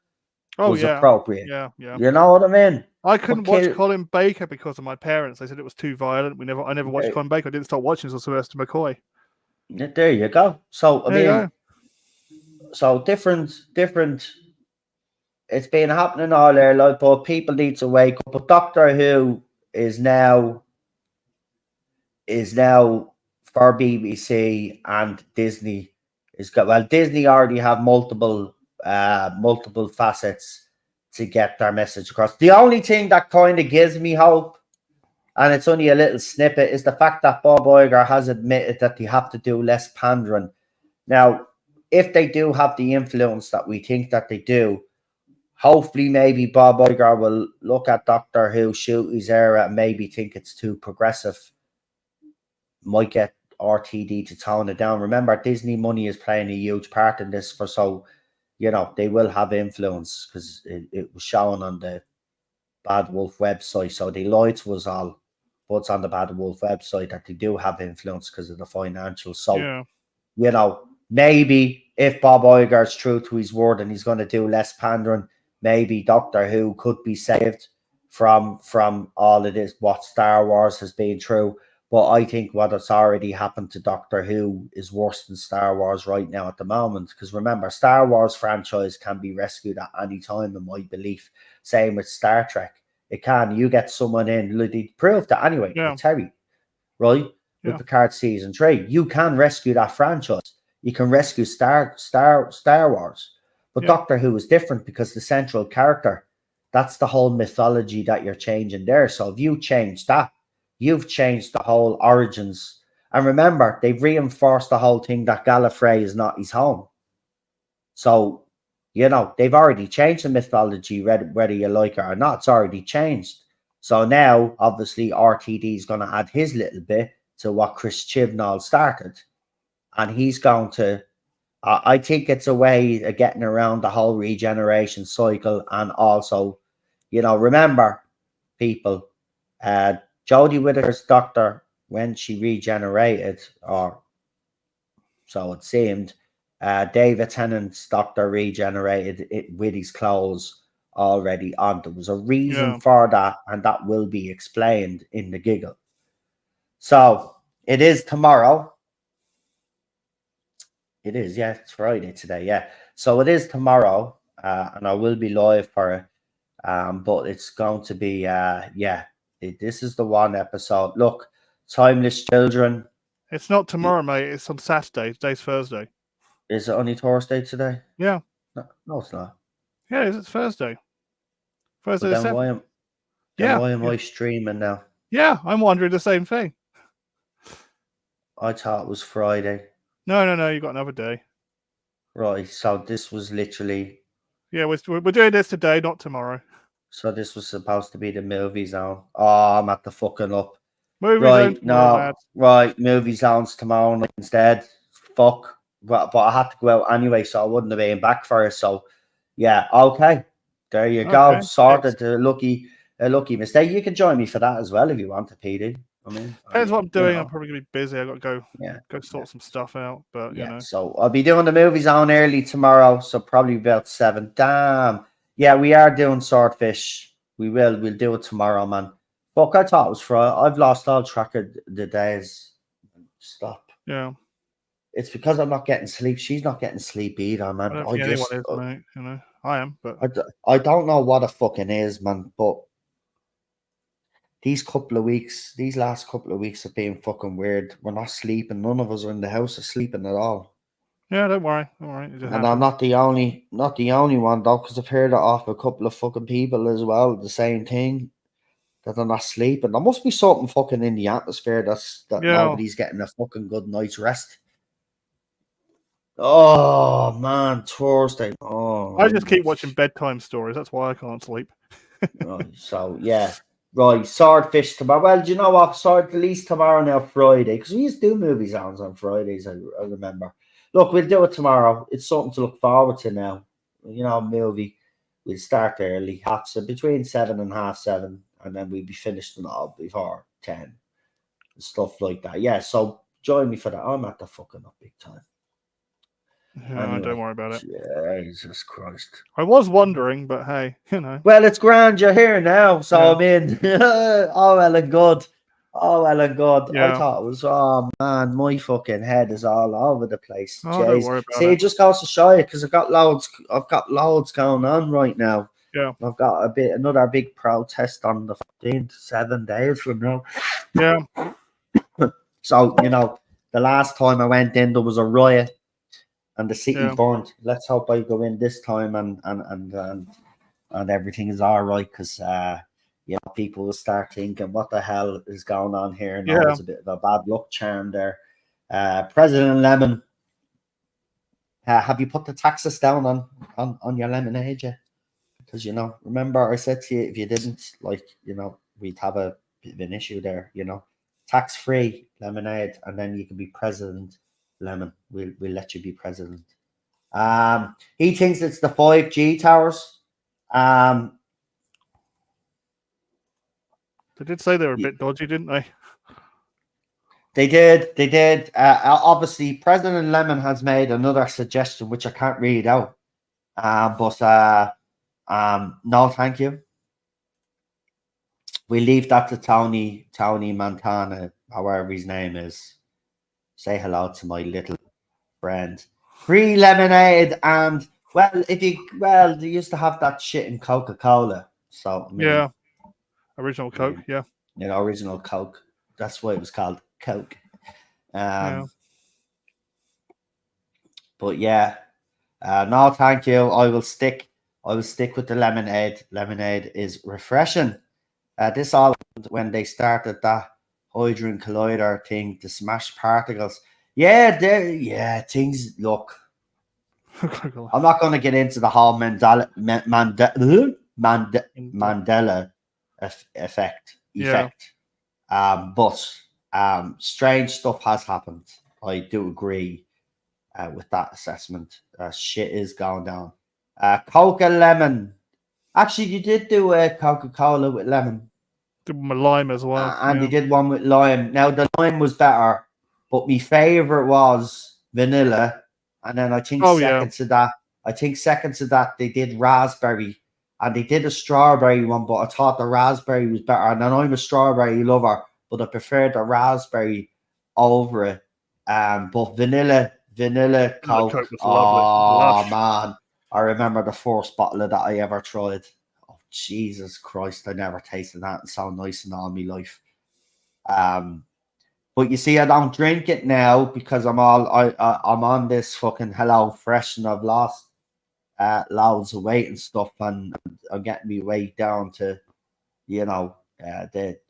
Oh was yeah. appropriate. Yeah. Yeah. You know what I mean? I couldn't But watch Colin Baker because of my parents. They said it was too violent. I never watched there, Colin Baker. I didn't start watching until Sylvester McCoy. there you go. So I There you mean, go. so different. It's been happening all there, like, but people need to wake up. But Doctor Who is now for BBC, and Disney is got, well, Disney already have multiple facets to get their message across. The only thing that kind of gives me hope, and it's only a little snippet, is the fact that Bob Iger has admitted that they have to do less pandering. Now, if they do have the influence that we think that they do, hopefully maybe Bob Iger will look at Doctor Who, shoot his era, and maybe think it's too progressive. Might get RTD to tone it down. Remember, Disney money is playing a huge part in this, so they will have influence, because it was shown on the Bad Wolf website. So they lied to us all, but on the Bad Wolf website, that they do have influence because of the financials. So maybe if Bob Iger's true to his word and he's going to do less pandering, maybe Doctor Who could be saved from all of this, what Star Wars has been through. But I think what has already happened to Doctor Who is worse than Star Wars right now at the moment. Because remember, Star Wars franchise can be rescued at any time, in my belief. Same with Star Trek. It can. You get someone in, they proved that anyway, with Terry, right? With Picard season 3. You can rescue that franchise. You can rescue Star Wars. But Doctor Who is different, because the central character, that's the whole mythology that you're changing there. So if you change that, you've changed the whole origins. And remember, they've reinforced the whole thing that Gallifrey is not his home. So, they've already changed the mythology, whether you like it or not. It's already changed. So now, obviously, RTD is going to add his little bit to what Chris Chibnall started. And he's going to, I think it's a way of getting around the whole regeneration cycle. And also, remember, people, Jodie Whittaker's doctor, when she regenerated, or so it seemed, David Tennant's doctor regenerated it with his clothes already on. There was a reason for that, and that will be explained in the giggle. So it is tomorrow. It is, yeah. It's Friday today, yeah. So it is tomorrow, and I will be live for it. But it's going to be, this is the one episode. Look, Timeless Children. It's not tomorrow, mate. It's on Saturday. Today's Thursday. Is it only Thursday today? Yeah. No, it's not. Yeah, it's Thursday. Thursday But the then 7th. why am I streaming now? Yeah, I'm wondering the same thing. I thought it was Friday. No. You got another day. Right, so this was literally. Yeah, we're doing this today, not tomorrow. So this was supposed to be the movie zone. Oh, I'm at the fucking up. Movie zone Right, tomorrow, no, lads. right, movie zones tomorrow night instead. Fuck. But I had to go out anyway, so I wouldn't have been back for it. So, yeah, okay. There you go. Okay, Sorted. A lucky mistake. You can join me for that as well if you want to, PD. I mean, Depends what I'm doing. know. I'm probably gonna be busy. I got to go sort some stuff out. But you know, So I'll be doing the movie zone early tomorrow. So probably about 7. Damn. Yeah, we are doing Swordfish. We'll do it tomorrow, man. Fuck, I thought it was Friday. I've lost all track of the days. Stop. Yeah. It's because I'm not getting sleep. She's not getting sleep either, man. I don't think anyone is, mate. You know, I am, but I don't know what it fucking is, man. But these last couple of weeks have been fucking weird. We're not sleeping. None of us are in the house are sleeping at all. Yeah, don't worry. And I'm not the only one though, because I've heard it off a couple of fucking people as well. The same thing, that they're not sleeping. There must be something fucking in the atmosphere that nobody's getting a fucking good night's rest. Oh man, Thursday. Oh, I just keep watching bedtime stories. That's why I can't sleep. Right. So yeah. Right, Swordfish tomorrow. Well, do you know what? At least tomorrow now, Friday, because we used to do movie zones on Fridays. I remember. Look, we'll do it tomorrow. It's something to look forward to now. You know, movie. We'll start early, between 7 and 7:30, and then we'll be finished and all before 10. Stuff like that. Yeah. So join me for that. I'm at the fucking up big time. Yeah, anyway, don't worry about it. Jesus Christ. I was wondering, but hey, you know. Well, it's grand. You're here now, so I'm in. Oh, well and good. Yeah. I thought it was, oh, man, my fucking head is all over the place. Oh, don't worry about it just goes to show you, because I've got loads going on right now. Yeah. I've got another big protest on the 15th, 7 days from now. Yeah. So, you know, the last time I went in, there was a riot. And the city burned. Let's hope I go in this time and everything is all right, because people will start thinking, what the hell is going on here? No, it's a bit of a bad luck charm there. President Lemon, have you put the taxes down on your lemonade yet? Because, you know, remember I said to you, if you didn't, we'd have a bit of an issue there, you know. Tax-free lemonade, and then you can be President Lemon. We'll let you be president. He thinks it's the 5G towers. They did say they were a bit dodgy, didn't they? They did. Obviously, President Lemon has made another suggestion, which I can't read out. But no, thank you. We leave that to Tony Montana, however his name is. Say hello to my little friend. Free lemonade, and they used to have that shit in Coca-Cola. So I mean, original Coke, original Coke. That's why it was called Coke. But no, thank you. I will stick with the lemonade. Lemonade is refreshing. This all happened when they started that Hadron Collider thing to smash particles. Things look. I'm not going to get into the whole Mandela effect. But strange stuff has happened. I do agree with that assessment. Shit is going down. Coca Lemon. Actually, you did do Coca-Cola with lemon. Did one with lime as well. And they did one with lime. Now, the lime was better, but my favourite was vanilla. And then I think seconds to that, they did raspberry. And they did a strawberry one, but I thought the raspberry was better. And then I'm a strawberry lover, but I preferred the raspberry over it. But vanilla vanilla Coke. Coke was lovely. Oh Lush. man, I remember the first bottle of that I ever tried. Oh Jesus Christ, I never tasted that. It's so nice in all my life. But you see, I don't drink it now because I'm on this fucking Hello Fresh and I've lost loads of weight and stuff, and I'm getting me weight down to, the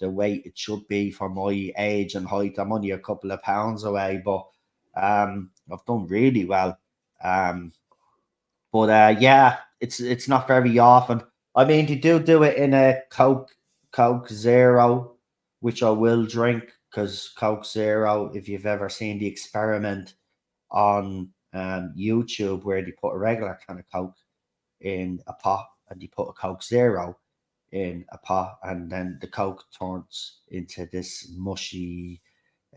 weight it should be for my age and height. I'm only a couple of pounds away, but I've done really well. But yeah, it's not very often. I mean, they do it in a Coke Zero, which I will drink because Coke Zero, if you've ever seen the experiment on YouTube where they put a regular kind of Coke in a pot and they put a Coke Zero in a pot, and then the Coke turns into this mushy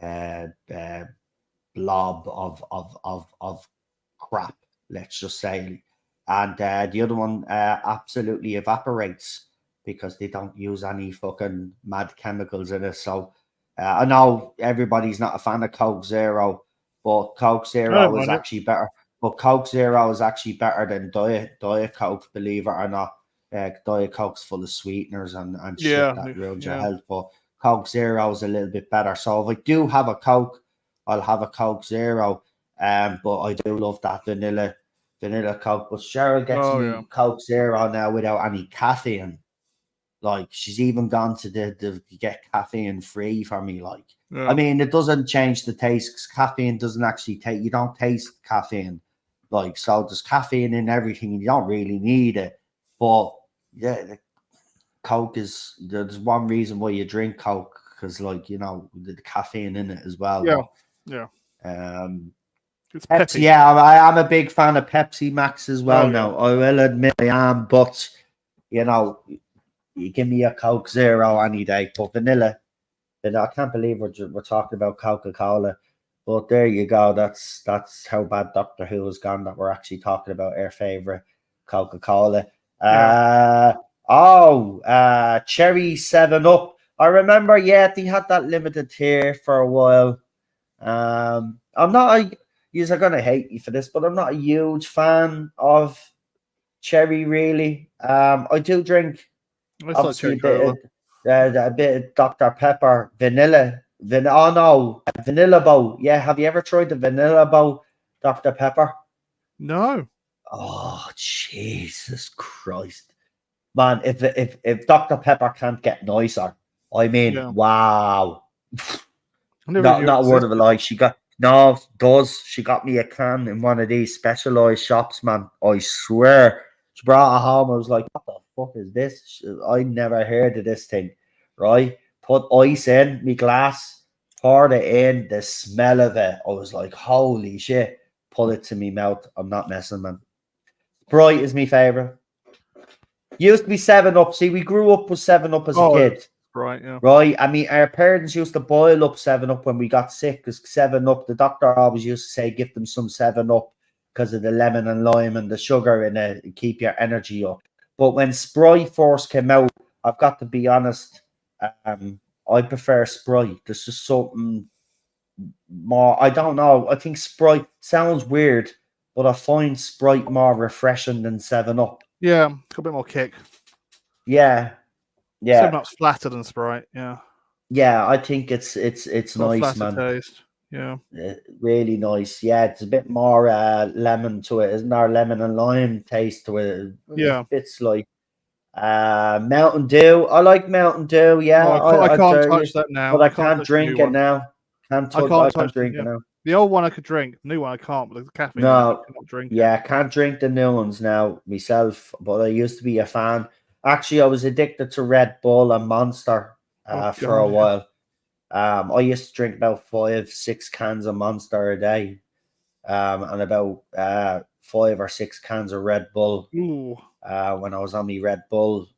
uh, uh, blob of crap, let's just say. And the other one absolutely evaporates because they don't use any fucking mad chemicals in it. So I know everybody's not a fan of Coke Zero, but Coke Zero is actually better. But Coke Zero is actually better than Diet Coke, believe it or not. Diet Coke's full of sweeteners and shit that ruins your health. But Coke Zero is a little bit better. So if I do have a Coke, I'll have a Coke Zero. But I do love that vanilla Coke. But Cheryl gets me Coke Zero now without any caffeine. Like, she's even gone to the get caffeine free for me. Like, I mean, it doesn't change the taste because caffeine doesn't actually you don't taste caffeine. Like, so there's caffeine in everything. You don't really need it. But yeah, Coke there's one reason why you drink Coke, because, like, the caffeine in it as well. Yeah. It's Pepsi. Yeah, I am a big fan of Pepsi Max as well. Now I will admit I am, but you give me a Coke Zero any day. But vanilla, I can't believe we're talking about Coca-Cola. But there you go. That's how bad Doctor Who has gone that we're actually talking about our favorite Coca-Cola. Cherry 7-Up. I remember, they had that limited here for a while. I'm not you're gonna hate me for this, but I'm not a huge fan of cherry, really. I do drink obviously a bit of Dr. Pepper, vanilla. Vanilla Bow. Yeah, have you ever tried the Vanilla Bow Dr. Pepper? No. Oh, Jesus Christ, man! If Dr. Pepper can't get nicer, I mean, wow. Not a word of a lie. She got me a can in one of these specialized shops, man. I swear. She brought it home. I was like, what the fuck is this? I never heard of this thing. Right? Put ice in me glass, poured it in, the smell of it. I was like, holy shit. Pull it to me mouth. I'm not messing, man. Sprite is my favorite. Used to be 7-Up. See, we grew up with 7-Up as a kid. Right, yeah. Right. I mean, our parents used to boil up 7-Up when we got sick, because 7-Up, the doctor always used to say, give them some 7-Up because of the lemon and lime and the sugar in it, and keep your energy up. But when Sprite first came out, I've got to be honest, I prefer Sprite. There's just something more, I don't know. I think Sprite sounds weird, but I find Sprite more refreshing than 7-Up. Yeah, got a bit more kick. Yeah. 7-Up's flatter than Sprite, yeah. Yeah, I think it's nice, man. Taste. Yeah. Really nice. Yeah, it's a bit more lemon to it, isn't there? Lemon and lime taste to it. Yeah. It's like Mountain Dew. I like Mountain Dew. Yeah, I can't touch that now. But I can't drink it now. I can't drink it now. The old one I could drink. The new one I can't, but the caffeine. No, I cannot drink I can't drink the new ones now myself. But I used to be a fan. Actually, I was addicted to Red Bull and Monster for a while. I used to drink about 5-6 cans of Monster a day, and about 5 or 6 cans of Red Bull when I was on my Red Bull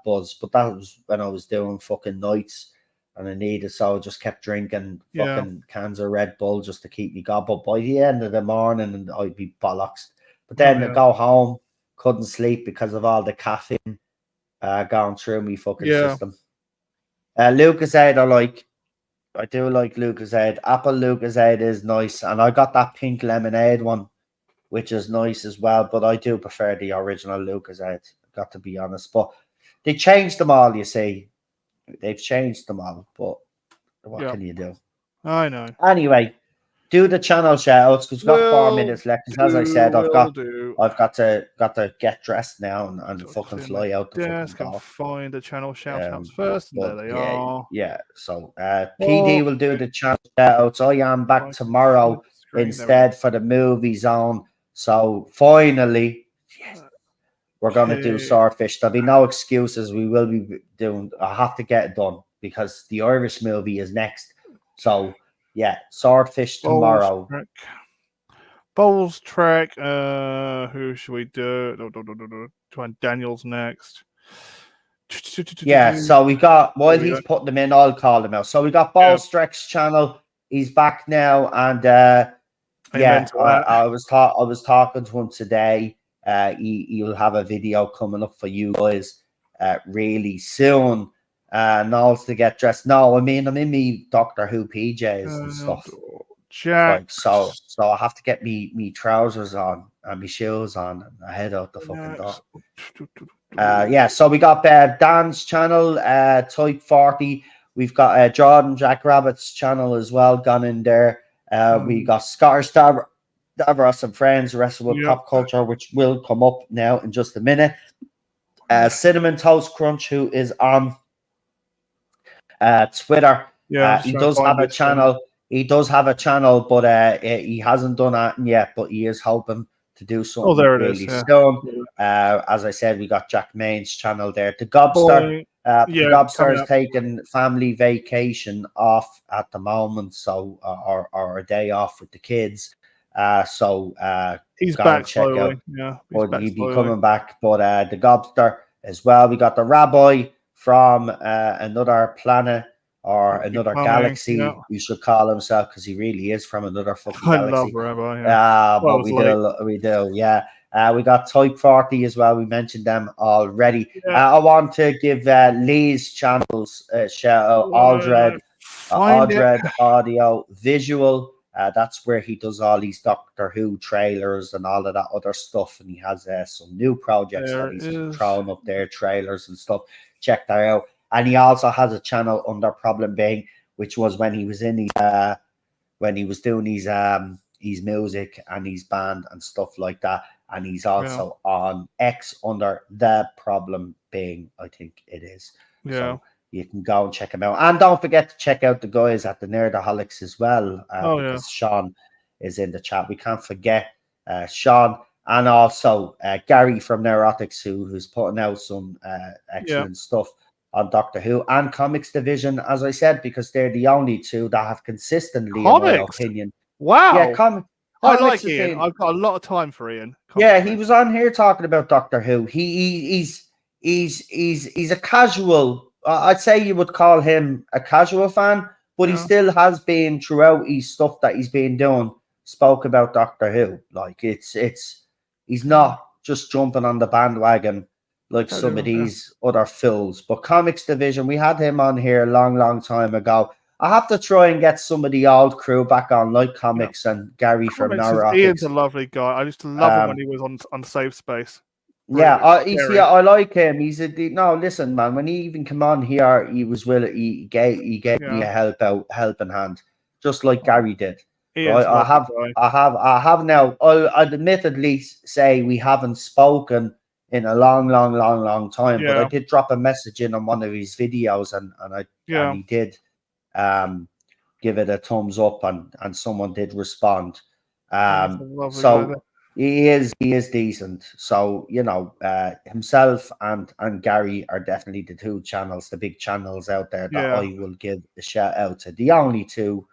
buzz. But that was when I was doing fucking nights and I needed, so I just kept drinking fucking cans of Red Bull just to keep me going. But by the end of the morning, I'd be bollocks. But then I go home, couldn't sleep because of all the caffeine going through me fucking system. Lucas said, I do like Lucozade. Apple Lucozade is nice, and I got that pink lemonade one, which is nice as well. But I do prefer the original Lucozade. Got to be honest, but they changed them all. You see, they've changed them all. But what can you do? I know. Anyway, do the channel shout outs because we've got 4 minutes left. Because as I said, I've got to get dressed now and fucking fly out the fucking door. Find the channel shout outs first, and there they are. Yeah. So PD will do the channel shout outs. I am back tomorrow instead for the movie zone. So finally, yes, we're gonna do Swordfish. There'll be no excuses. We will be doing. I have to get it done because the Irish movie is next. So. Yeah, Swordfish tomorrow. Bowls Trek. Who should we do? Daniel's next. Yeah, so we got while he's putting them in, I'll call them out. So we got Bowls Trek's channel. He's back now, and I was talking to him today. He'll have a video coming up for you guys really soon. Knowles to get dressed. No, I mean I'm in me Doctor Who PJs and stuff. Jack. Like, so I have to get me trousers on and me shoes on and I head out the fucking door. Yeah, so we got Dan's channel, Type 40. We've got Jordan Jackrabbit's channel as well gone in there. We got Scottish Davros and Friends, Wrestling with Pop Culture, which will come up now in just a minute. Cinnamon Toast Crunch, who is on Twitter. He does have a channel. He does have a channel, but he hasn't done that yet. But he is hoping to do something really soon. As I said, we got Jack Main's channel there. The Gobster, the Gobster is taking family vacation off at the moment, so or a day off with the kids. So he's back. Check out. But he'll be coming back. But the Gobster as well. We got the Rabbi from another planet or another galaxy. We should call himself because he really is from another fucking galaxy. I love Rabbi. But we do. Yeah. We got Type 40 as well. We mentioned them already. I want to give Lee's channels a shout out. Aldred Audio Visual. That's where he does all these Doctor Who trailers and all of that other stuff. And he has some new projects that he's throwing up there, trailers and stuff. Check that out. And he also has a channel under Problem Being, which was when he was in when he was doing his music and his band and stuff like that. And he's also on X under The Problem Being, I think it is. Yeah. So you can go and check him out. And don't forget to check out the guys at the Nerdaholics as well. Because Sean is in the chat. We can't forget Sean. And also Gary from Neurotics, who's putting out some excellent stuff on Doctor Who and Comics Division, as I said, because they're the only two that have consistently, in my opinion. Wow. Yeah, I like Ian. I've got a lot of time for Ian. He was on here talking about Doctor Who. He's a casual. I'd say you would call him a casual fan, but he still has been throughout his stuff that he's been doing. Spoke about Doctor Who. Like he's not just jumping on the bandwagon like some of these other fools. But Comics Division, we had him on here a long time ago. I have to try and get some of the old crew back on, like Comics and Gary from Neurotics. Ian's a lovely guy. I used to love him when he was on Safe Space. Brilliant. I like him. He's no. Listen, man. When he even came on here, he was willing. He gave me a helping hand, just like Gary did. I have now. I'll admittedly say we haven't spoken in a long time. But I did drop a message in on one of his videos, and he did give it a thumbs up, and someone did respond. So he is decent. So himself and Gary are definitely the two channels, the big channels out there that I will give a shout out to. The only two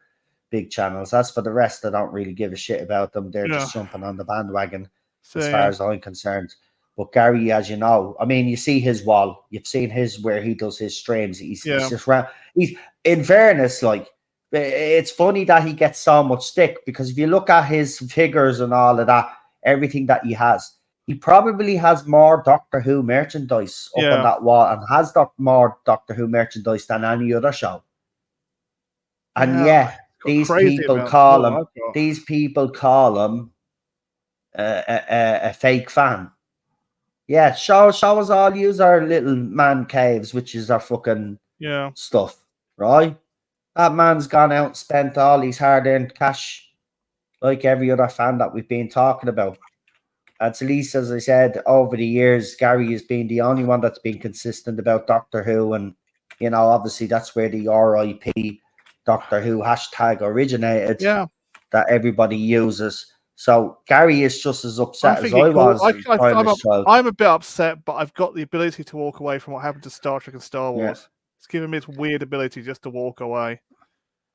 big channels. As for the rest, I don't really give a shit about them. They're just jumping on the bandwagon as far as I'm concerned. But Gary, as you know, I mean, you see his wall. You've seen where he does his streams. He's just around. He's, in fairness, like, it's funny that he gets so much stick, because if you look at his figures and all of that, everything that he has, he probably has more Doctor Who merchandise up on that wall, and has more Doctor Who merchandise than any other show. And Yeah, got these crazy people amounts call more than him. I've got. These people call him a fake fan. Yeah, show us all use our little man caves, which is our fucking Yeah. stuff, right? That man's gone out and spent all his hard-earned cash, like every other fan that we've been talking about. At least, as I said, over the years, Gary has been the only one that's been consistent about Doctor Who, and obviously that's where the RIP Doctor Who hashtag originated. Yeah. That everybody uses. So Gary is just as I upset think as I was. I'm a bit upset, but I've got the ability to walk away from what happened to Star Trek and Star Wars. Yeah. It's given me this weird ability just to walk away.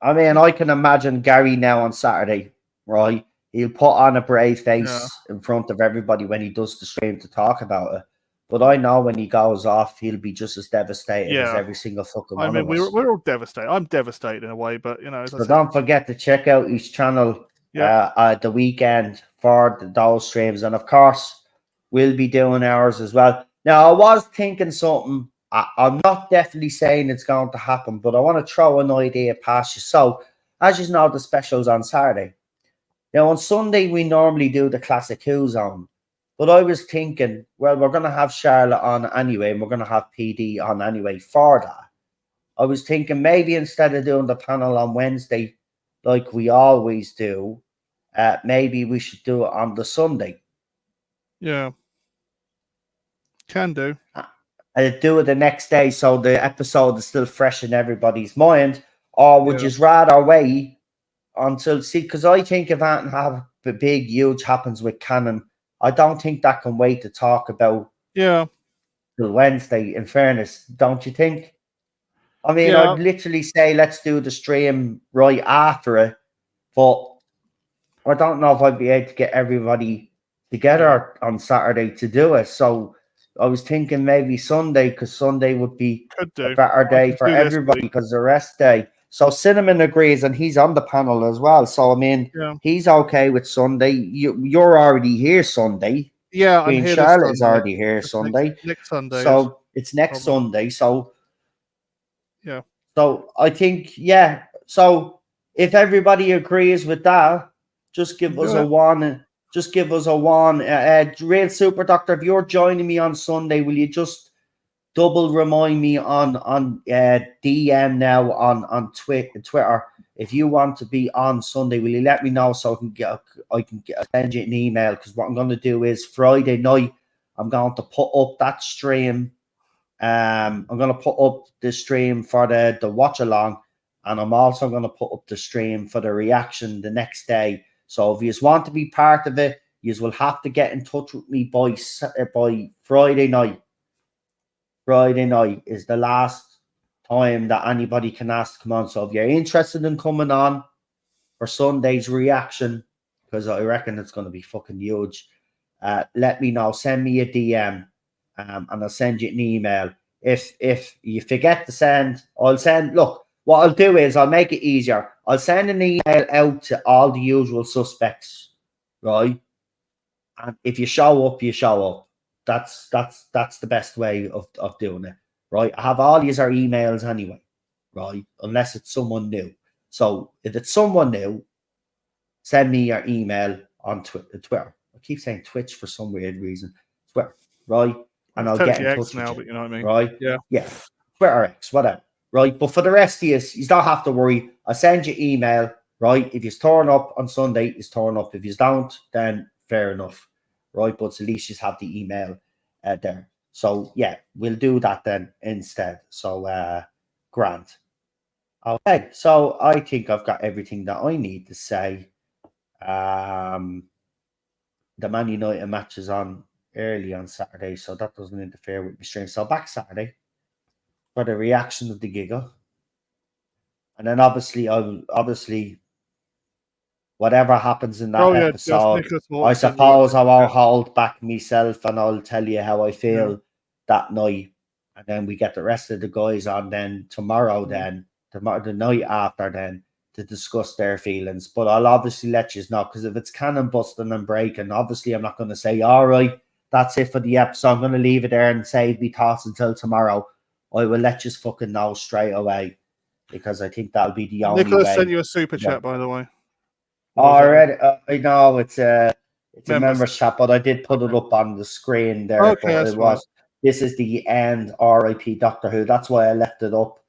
I mean, I can imagine Gary now on Saturday, right? He'll put on a brave face in front of everybody when he does the stream to talk about it. But I know when he goes off, he'll be just as devastated as every single fucking one of us. We're all devastated. I'm devastated in a way, but as so don't forget to check out his channel at the weekend for those streams, and of course, we'll be doing ours as well. Now, I was thinking something. I'm not definitely saying it's going to happen, but I want to throw an idea past you. So, as you know, the specials on Saturday. Now, on Sunday, we normally do the Classic Who Zone. But I was thinking, well, we're going to have Charlotte on anyway, and we're going to have PD on anyway for that. I was thinking maybe instead of doing the panel on Wednesday, like we always do, maybe we should do it on the Sunday. Yeah. Can do. Do it the next day so the episode is still fresh in everybody's mind. Or would you rather wait until, because I think if anything have the big, huge happens with Canon, I don't think that can wait to talk about till Wednesday, in fairness, don't you think? I mean, I'd literally say let's do the stream right after it, but I don't know if I'd be able to get everybody together on Saturday to do it. So I was thinking maybe Sunday, because Sunday would be a better day for everybody because the rest day. So Cinnamon agrees, and he's on the panel as well. So I mean, he's okay with Sunday. You're already here Sunday. Yeah, I'm here. Charlotte is already here Sunday. Next Sunday. So it's next Sunday. So yeah. So I think So if everybody agrees with that, just give us a one. Just give us a one. Real Super Doctor, if you're joining me on Sunday, will you just double remind me on DM now on Twitter if you want to be on Sunday? Will you let me know so I can send you an email? Because what I'm going to do is Friday night I'm going to put up that stream. I'm going to put up the stream for the watch along, and I'm also going to put up the stream for the reaction the next day. So if you just want to be part of it, you will have to get in touch with me by Friday night. Friday night is the last time that anybody can ask to come on. So if you're interested in coming on for Sunday's reaction, because I reckon it's going to be fucking huge, let me know. Send me a DM, and I'll send you an email. If you forget to send, I'll send. Look, what I'll do is I'll make it easier. I'll send an email out to all the usual suspects, right? And if you show up, you show up. That's the best way of doing it, right? I have all these emails anyway, right? Unless it's someone new. So if it's someone new, send me your email on Twitter. I keep saying Twitch for some weird reason. Twitter, right? And I'll get in touch with you. But you know what I mean, right? Yeah. Twitter X, whatever, right? But for the rest of you don't have to worry. I send you email, right? If you turn up on Sunday, you turn up. If you don't, then fair enough, right? But at least you have the email there. So we'll do that then instead. So grand. Okay, so I think I've got everything that I need to say. The Man United match is on early on Saturday, so that doesn't interfere with my stream. So back Saturday for the reaction of the giggle, and then obviously whatever happens in that episode, I suppose I won't hold back myself, and I'll tell you how I feel that night, and then we get the rest of the guys on then tomorrow, the night after then, to discuss their feelings. But I'll obviously let you know, because if it's canon busting and breaking, obviously I'm not going to say, all right, that's it for the episode, I'm going to leave it there and save me thoughts until tomorrow. I will let you fucking know straight away. because I think that'll be the only Nicholas sent way. you a super Yeah. chat, by the way. Or was Already, I know it's a Members. members chat, but I did put it up on the screen there. Okay, but that's it was this is the end. R.I.P. Doctor Who. That's why I left it up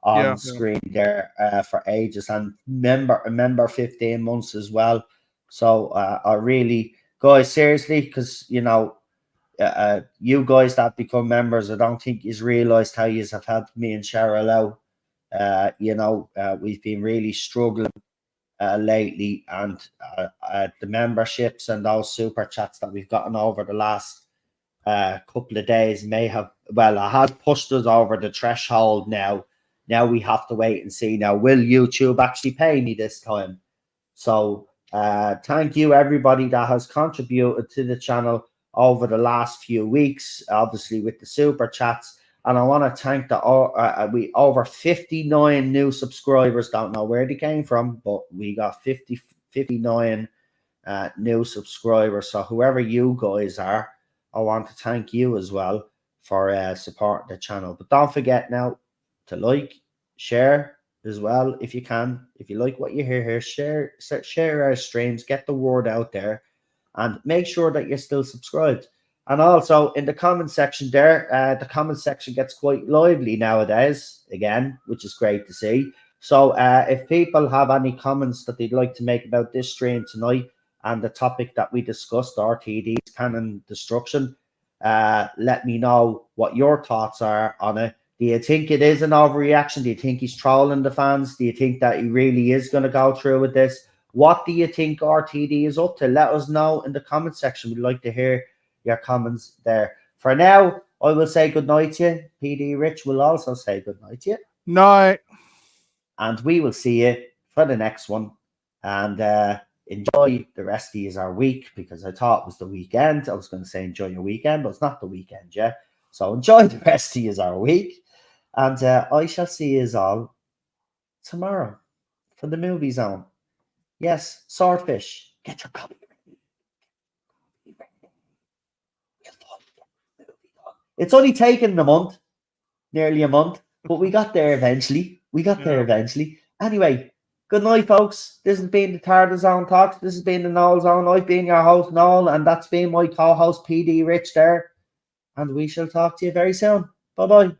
on Yeah, the screen there for ages, and remember 15 months as well. So I really, guys, seriously, because you know. You guys that become members, I don't think you've realised how you have helped me and Cheryl out. You know, we've been really struggling lately, and the memberships and those super chats that we've gotten over the last couple of days may have, well, I had pushed us over the threshold now. Now we have to wait and see. Now, will YouTube actually pay me this time? So thank you everybody that has contributed to the channel over the last few weeks, obviously with the super chats. And I want to thank we over 59 new subscribers. Don't know where they came from, but we got 59 new subscribers. So whoever you guys are, I want to thank you as well for supporting the channel. But don't forget now to like, share as well if you can. If you like what you hear here, share our streams, get the word out there, and make sure that you're still subscribed. And also in the comment section there, the comment section gets quite lively nowadays again, which is great to see. So if people have any comments that they'd like to make about this stream tonight and the topic that we discussed, RTD's Canon destruction, let me know what your thoughts are on it. Do you think it is an overreaction? Do you think he's trolling the fans? Do you think that he really is going to go through with this? What do you think RTD is up to? Let us know in the comment section. We'd like to hear your comments there. For now, I will say good night to you. PD Rich will also say good night to you. Night. And we will see you for the next one. And enjoy the rest of our week, because I thought it was the weekend. I was going to say enjoy your weekend, but it's not the weekend yet. So enjoy the rest of our week. And I shall see you all tomorrow for the movie zone. Yes, Swordfish, get your copy. It's only taken a month, nearly a month, but we got there eventually. Anyway, good night, folks. This has been the Tardis Zone Talks. This has been the Noel Zone. I've been your host, Noel, and that's been my co-host, PD Rich there. And we shall talk to you very soon. Bye-bye.